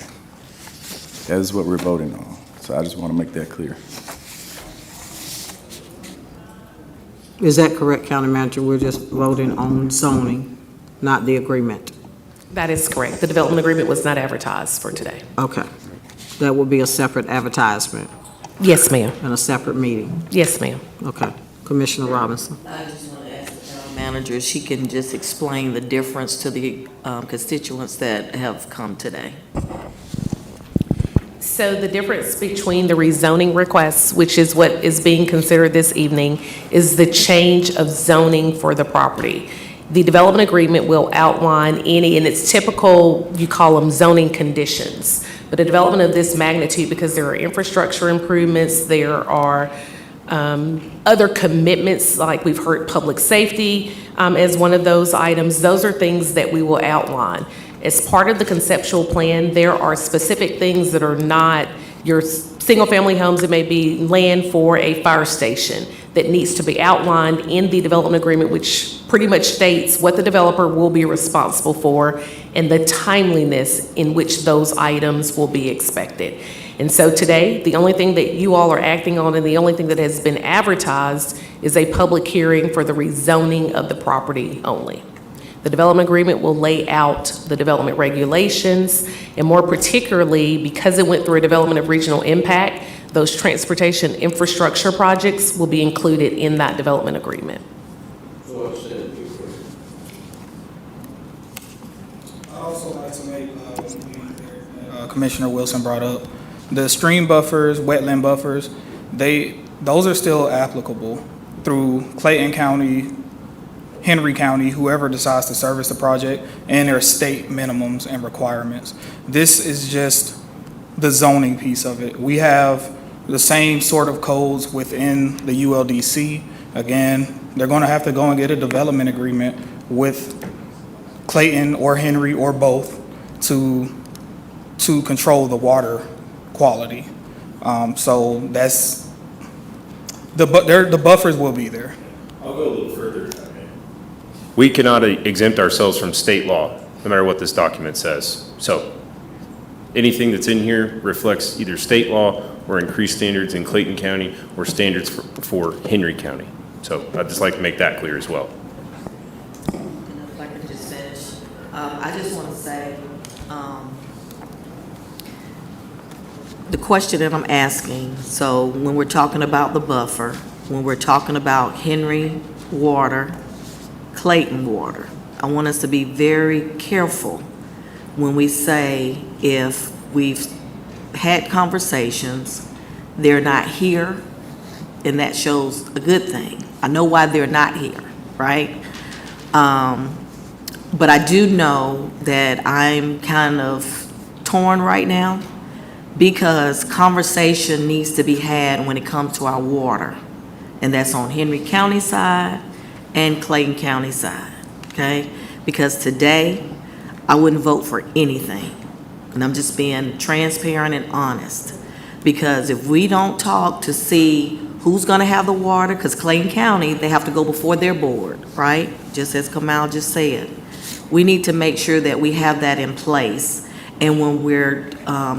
That is what we're voting on. So I just want to make that clear. Is that correct, County Manager? We're just voting on zoning, not the agreement? That is correct. The development agreement was not advertised for today. Okay. That will be a separate advertisement Yes, ma'am. and a separate meeting? Yes, ma'am. Okay. Commissioner Robinson? I just want to ask the town manager if she can just explain the difference to the constituents that have come today. So the difference between the rezoning requests, which is what is being considered this evening, is the change of zoning for the property. The development agreement will outline any, and it's typical, you call them zoning conditions. But a development of this magnitude, because there are infrastructure improvements, there are other commitments, like we've heard public safety as one of those items. Those are things that we will outline. As part of the conceptual plan, there are specific things that are not your single-family homes. It may be land for a fire station that needs to be outlined in the development agreement, which pretty much states what the developer will be responsible for and the timeliness in which those items will be expected. And so today, the only thing that you all are acting on and the only thing that has been advertised is a public hearing for the rezoning of the property only. The development agreement will lay out the development regulations, and more particularly, because it went through a development of regional impact, those transportation infrastructure projects will be included in that development agreement. I'd also like to make, Commissioner Wilson brought up, the stream buffers, wetland buffers, those are still applicable through Clayton County, Henry County, whoever decides to service the project, and their state minimums and requirements. This is just the zoning piece of it. We have the same sort of codes within the ULDC. Again, they're going to have to go and get a development agreement with Clayton or Henry or both to control the water quality. So that's, the buffers will be there. I'll go a little further. We cannot exempt ourselves from state law, no matter what this document says. So anything that's in here reflects either state law or increased standards in Clayton County or standards for Henry County. So I'd just like to make that clear as well. If I could just finish, I just want to say, the question that I'm asking, so when we're talking about the buffer, when we're talking about Henry water, Clayton water, I want us to be very careful when we say if we've had conversations, they're not here, and that shows a good thing. I know why they're not here, right? But I do know that I'm kind of torn right now because conversation needs to be had when it comes to our water, and that's on Henry County side and Clayton County side, okay? Because today, I wouldn't vote for anything. And I'm just being transparent and honest. Because if we don't talk to see who's gonna have the water, because Clayton County, they have to go before their board, right? Just as Kamal just said. We need to make sure that we have that in place. And when we're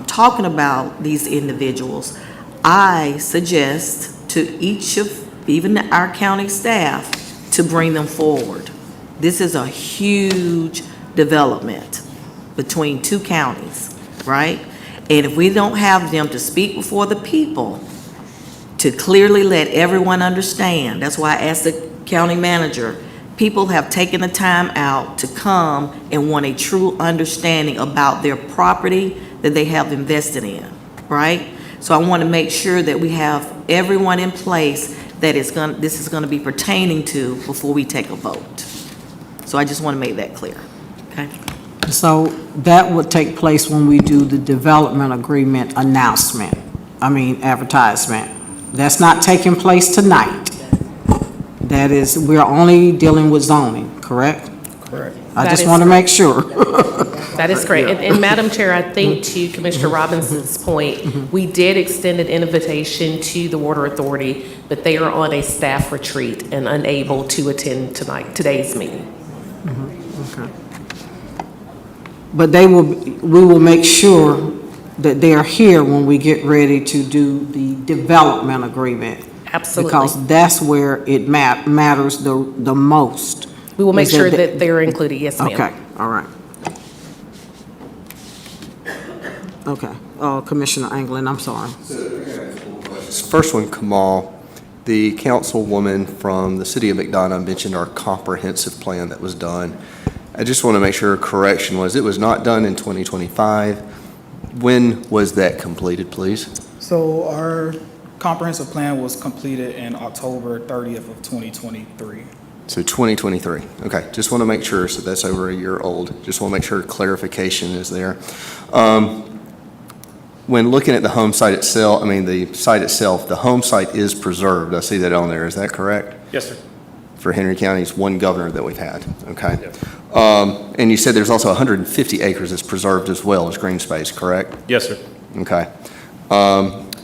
talking about these individuals, I suggest to each of, even our county staff, to bring them forward. This is a huge development between two counties, right? And if we don't have them to speak before the people, to clearly let everyone understand, that's why I asked the county manager, people have taken the time out to come and want a true understanding about their property that they have invested in, right? So I want to make sure that we have everyone in place that this is going to be pertaining to before we take a vote. So I just want to make that clear, okay? So that would take place when we do the development agreement advertisement. That's not taking place tonight. That is, we're only dealing with zoning, correct? Correct. I That just is want to make sure. That is correct. And Madam Chair, I think to Commissioner Robinson's point, we did extend an invitation to the Water Authority, but they are on a staff retreat and unable to attend today's meeting. Okay. But we will make sure that they are here when we get ready to do the development agreement. Absolutely. Because that's where it matters the most. We will make sure that they're included, yes, ma'am. Okay, all right. Okay, Commissioner Anglin, I'm sorry. First one, Kamal, the councilwoman from the city of McDonough mentioned our comprehensive plan that was done. I just want to make sure correction was, it was not done in 2025. When was that completed, please? So our comprehensive plan was completed in October 30th of 2023. So 2023, okay, just want to make sure, so that's over a year old. Just want to make sure clarification is there. When looking at the home site itself, the site itself, the home site is preserved. I see that on there, is that correct? Yes, sir. For Henry County's one governor that we've had, okay? And you said there's also 150 acres that's preserved as well as green space, correct? Yes, sir. Okay.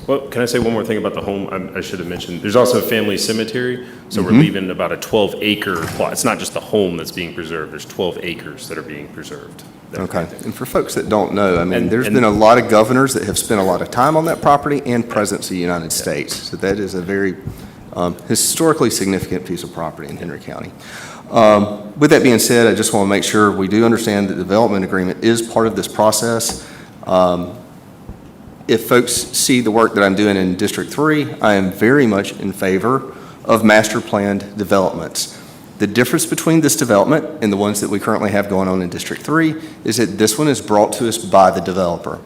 Well, can I say one more thing about the home? I should have mentioned, there's also a family cemetery, so we're leaving about a 12-acre plot. It's not just the home that's being preserved, there's 12 acres that are being preserved. Okay, and for folks that don't know, there's been a lot of governors that have spent a lot of time on that property and presidents of the United States. So that is a very historically significant piece of property in Henry County. With that being said, I just want to make sure we do understand that the development agreement is part of this process. If folks see the work that I'm doing in District 3, I am very much in favor of master planned developments. The difference between this development and the ones that we currently have going on in District 3 is that this one is brought to us by the developer.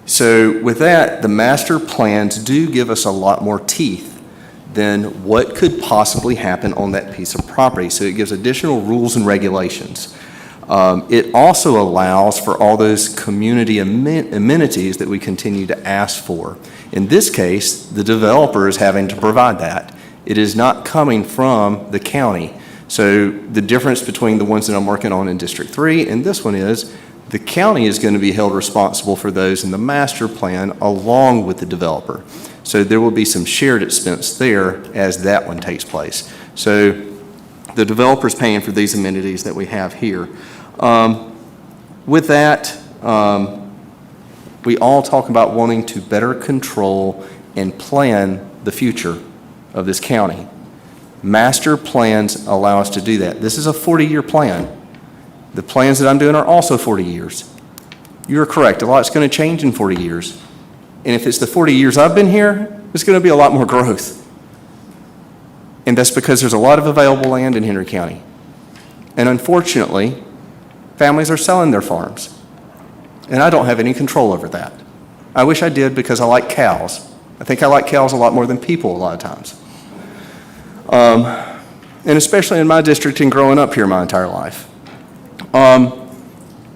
So with that, the master plans do give us a lot more teeth than what could possibly happen on that piece of property. So it gives additional rules and regulations. It also allows for all those community amenities that we continue to ask for. In this case, the developer is having to provide that. It is not coming from the county. So the difference between the ones that I'm working on in District 3 and this one is the county is going to be held responsible for those in the master plan along with the developer. So there will be some shared expense there as that one takes place. So the developer's paying for these amenities that we have here. With that, we all talk about wanting to better control and plan the future of this county. Master plans allow us to do that. This is a 40-year plan. The plans that I'm doing are also 40 years. You're correct, a lot's going to change in 40 years. And if it's the 40 years I've been here, there's going to be a lot more growth. And that's because there's a lot of available land in Henry County. And unfortunately, families are selling their farms. And I don't have any control over that. I wish I did because I like cows. I think I like cows a lot more than people a lot of times. And especially in my district and growing up here my entire life.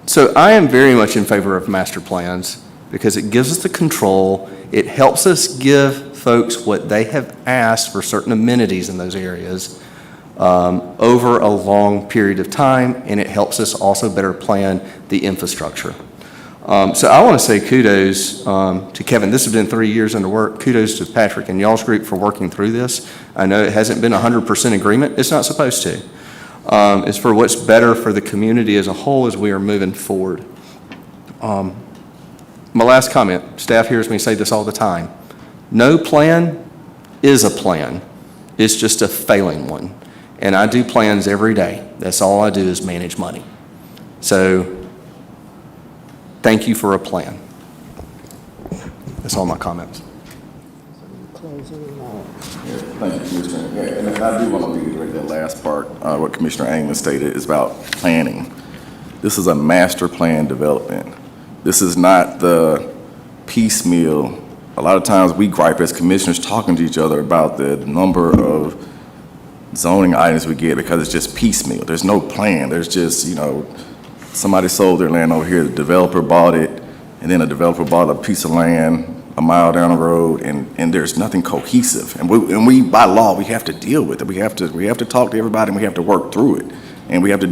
So I am very much in favor of master plans because it gives us the control. It helps us give folks what they have asked for certain amenities in those areas over a long period of time, and it helps us also better plan the infrastructure. So I want to say kudos to Kevin. This has been 3 years under work. Kudos to Patrick and y'all's group for working through this. I know it hasn't been 100% agreement. It's not supposed to. It's for what's better for the community as a whole as we are moving forward. My last comment, staff hears me say this all the time. No plan is a plan. It's just a failing one. And I do plans every day. That's all I do is manage money. So thank you for a plan. That's all my comments. Thank you, Commissioner. Yeah, and I do want to reiterate that last part, what Commissioner Anglin stated is about planning. This is a master plan development. This is not the piecemeal. A lot of times we gripe as commissioners talking to each other about the number of zoning items we get because it's just piecemeal. There's no plan. There's just, somebody sold their land over here, the developer bought it, and then a developer bought a piece of land a mile down the road, and there's nothing cohesive. And we by law, we have to deal with it. We have to talk to everybody, and we have to work through it. And we have to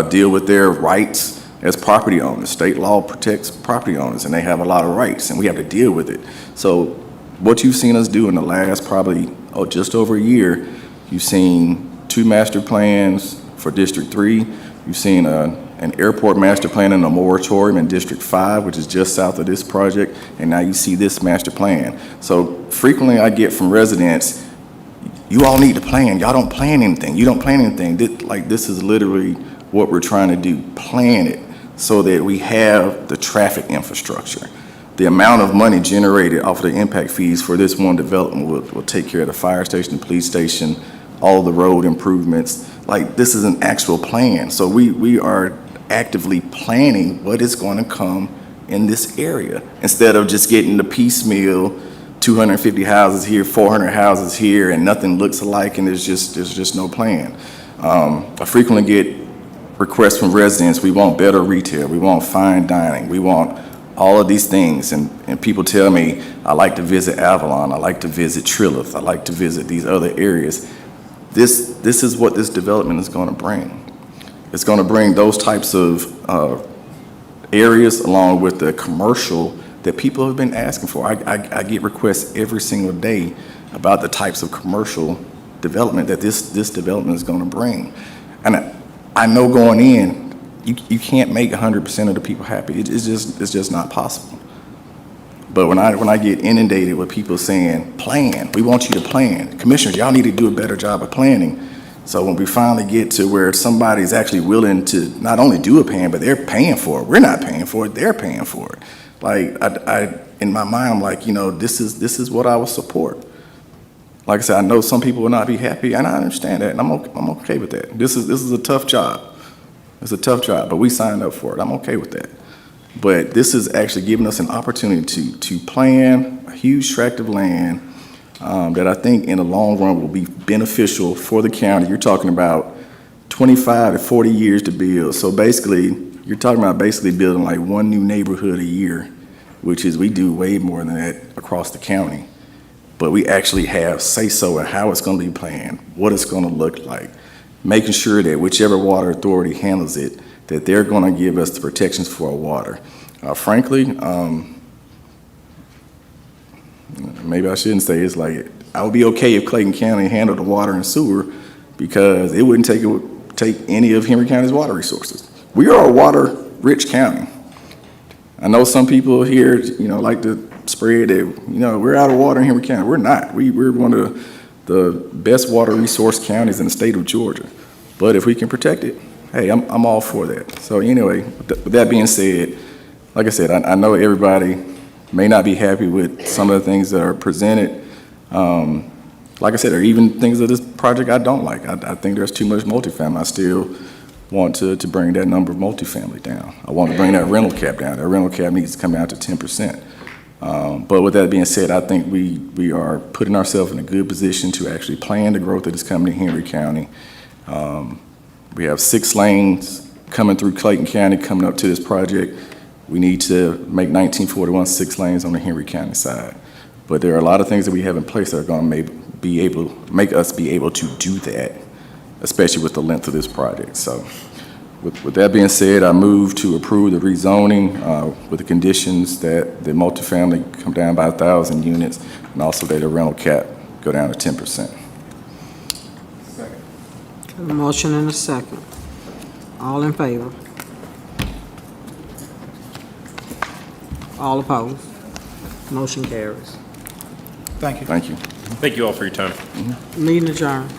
deal with their rights as property owners. State law protects property owners, and they have a lot of rights, and we have to deal with it. So what you've seen us do in the last probably, just over a year, you've seen 2 master plans for District 3. You've seen an airport master plan and a moratorium in District 5, which is just south of this project, and now you see this master plan. So frequently I get from residents, you all need to plan. Y'all don't plan anything. You don't plan anything. This is literally what we're trying to do, plan it so that we have the traffic infrastructure. The amount of money generated off of the impact fees for this one development will take care of the fire station, the police station, all the road improvements. This is an actual plan. So we are actively planning what is going to come in this area instead of just getting the piecemeal 250 houses here, 400 houses here, and nothing looks alike, and there's just no plan. I frequently get requests from residents. We want better retail. We want fine dining. We want all of these things, and people tell me, I like to visit Avalon. I like to visit Trilith. I like to visit these other areas. This is what this development is going to bring. It's going to bring those types of areas along with the commercial that people have been asking for. I get requests every single day about the types of commercial development that this development is going to bring. And I know going in, you can't make 100% of the people happy. It's just not possible. But when I get inundated with people saying, plan, we want you to plan. Commissioners, y'all need to do a better job of planning. So when we finally get to where somebody's actually willing to not only do a plan, but they're paying for it. We're not paying for it, they're paying for it. I in my mind, I'm like, this is what I will support. Like I said, I know some people will not be happy, and I understand that, and I'm okay with that. This is a tough job. It's a tough job, but we signed up for it. I'm okay with that. But this is actually giving us an opportunity to plan a huge tract of land that I think in the long run will be beneficial for the county. You're talking about 25 to 40 years to build. So basically, you're talking about building like one new neighborhood a year, which is, we do way more than that across the county. But we actually have say-so in how it's going to be planned, what it's going to look like, making sure that whichever water authority handles it, that they're going to give us the protections for our water. Frankly, maybe I shouldn't say it's like, I would be okay if Clayton County handled the water and sewer because it wouldn't take any of Henry County's water resources. We are a water-rich county. I know some people here, like to spread that, we're out of water in Henry County. We're not. We're one of the best water resource counties in the state of Georgia. But if we can protect it, hey, I'm all for that. So anyway, with that being said, like I said, I know everybody may not be happy with some of the things that are presented. Like I said, there are even things of this project I don't like. I think there's too much multifamily. I still want to bring that number of multifamily down. I want to bring that rental cap down. That rental cap needs to come down to 10%. But with that being said, I think we are putting ourselves in a good position to actually plan the growth that is coming to Henry County. We have 6 lanes coming through Clayton County coming up to this project. We need to make 1941 6 lanes on the Henry County side. But there are a lot of things that we have in place that are going to make us be able to do that, especially with the length of this project. So with that being said, I move to approve the rezoning with the conditions that the multifamily come down by 1,000 units and also that the rental cap go down to 10%. A motion and a second. All in favor? All opposed? Motion carries. Thank you. Thank you. Thank you all for your time. Meeting adjourned.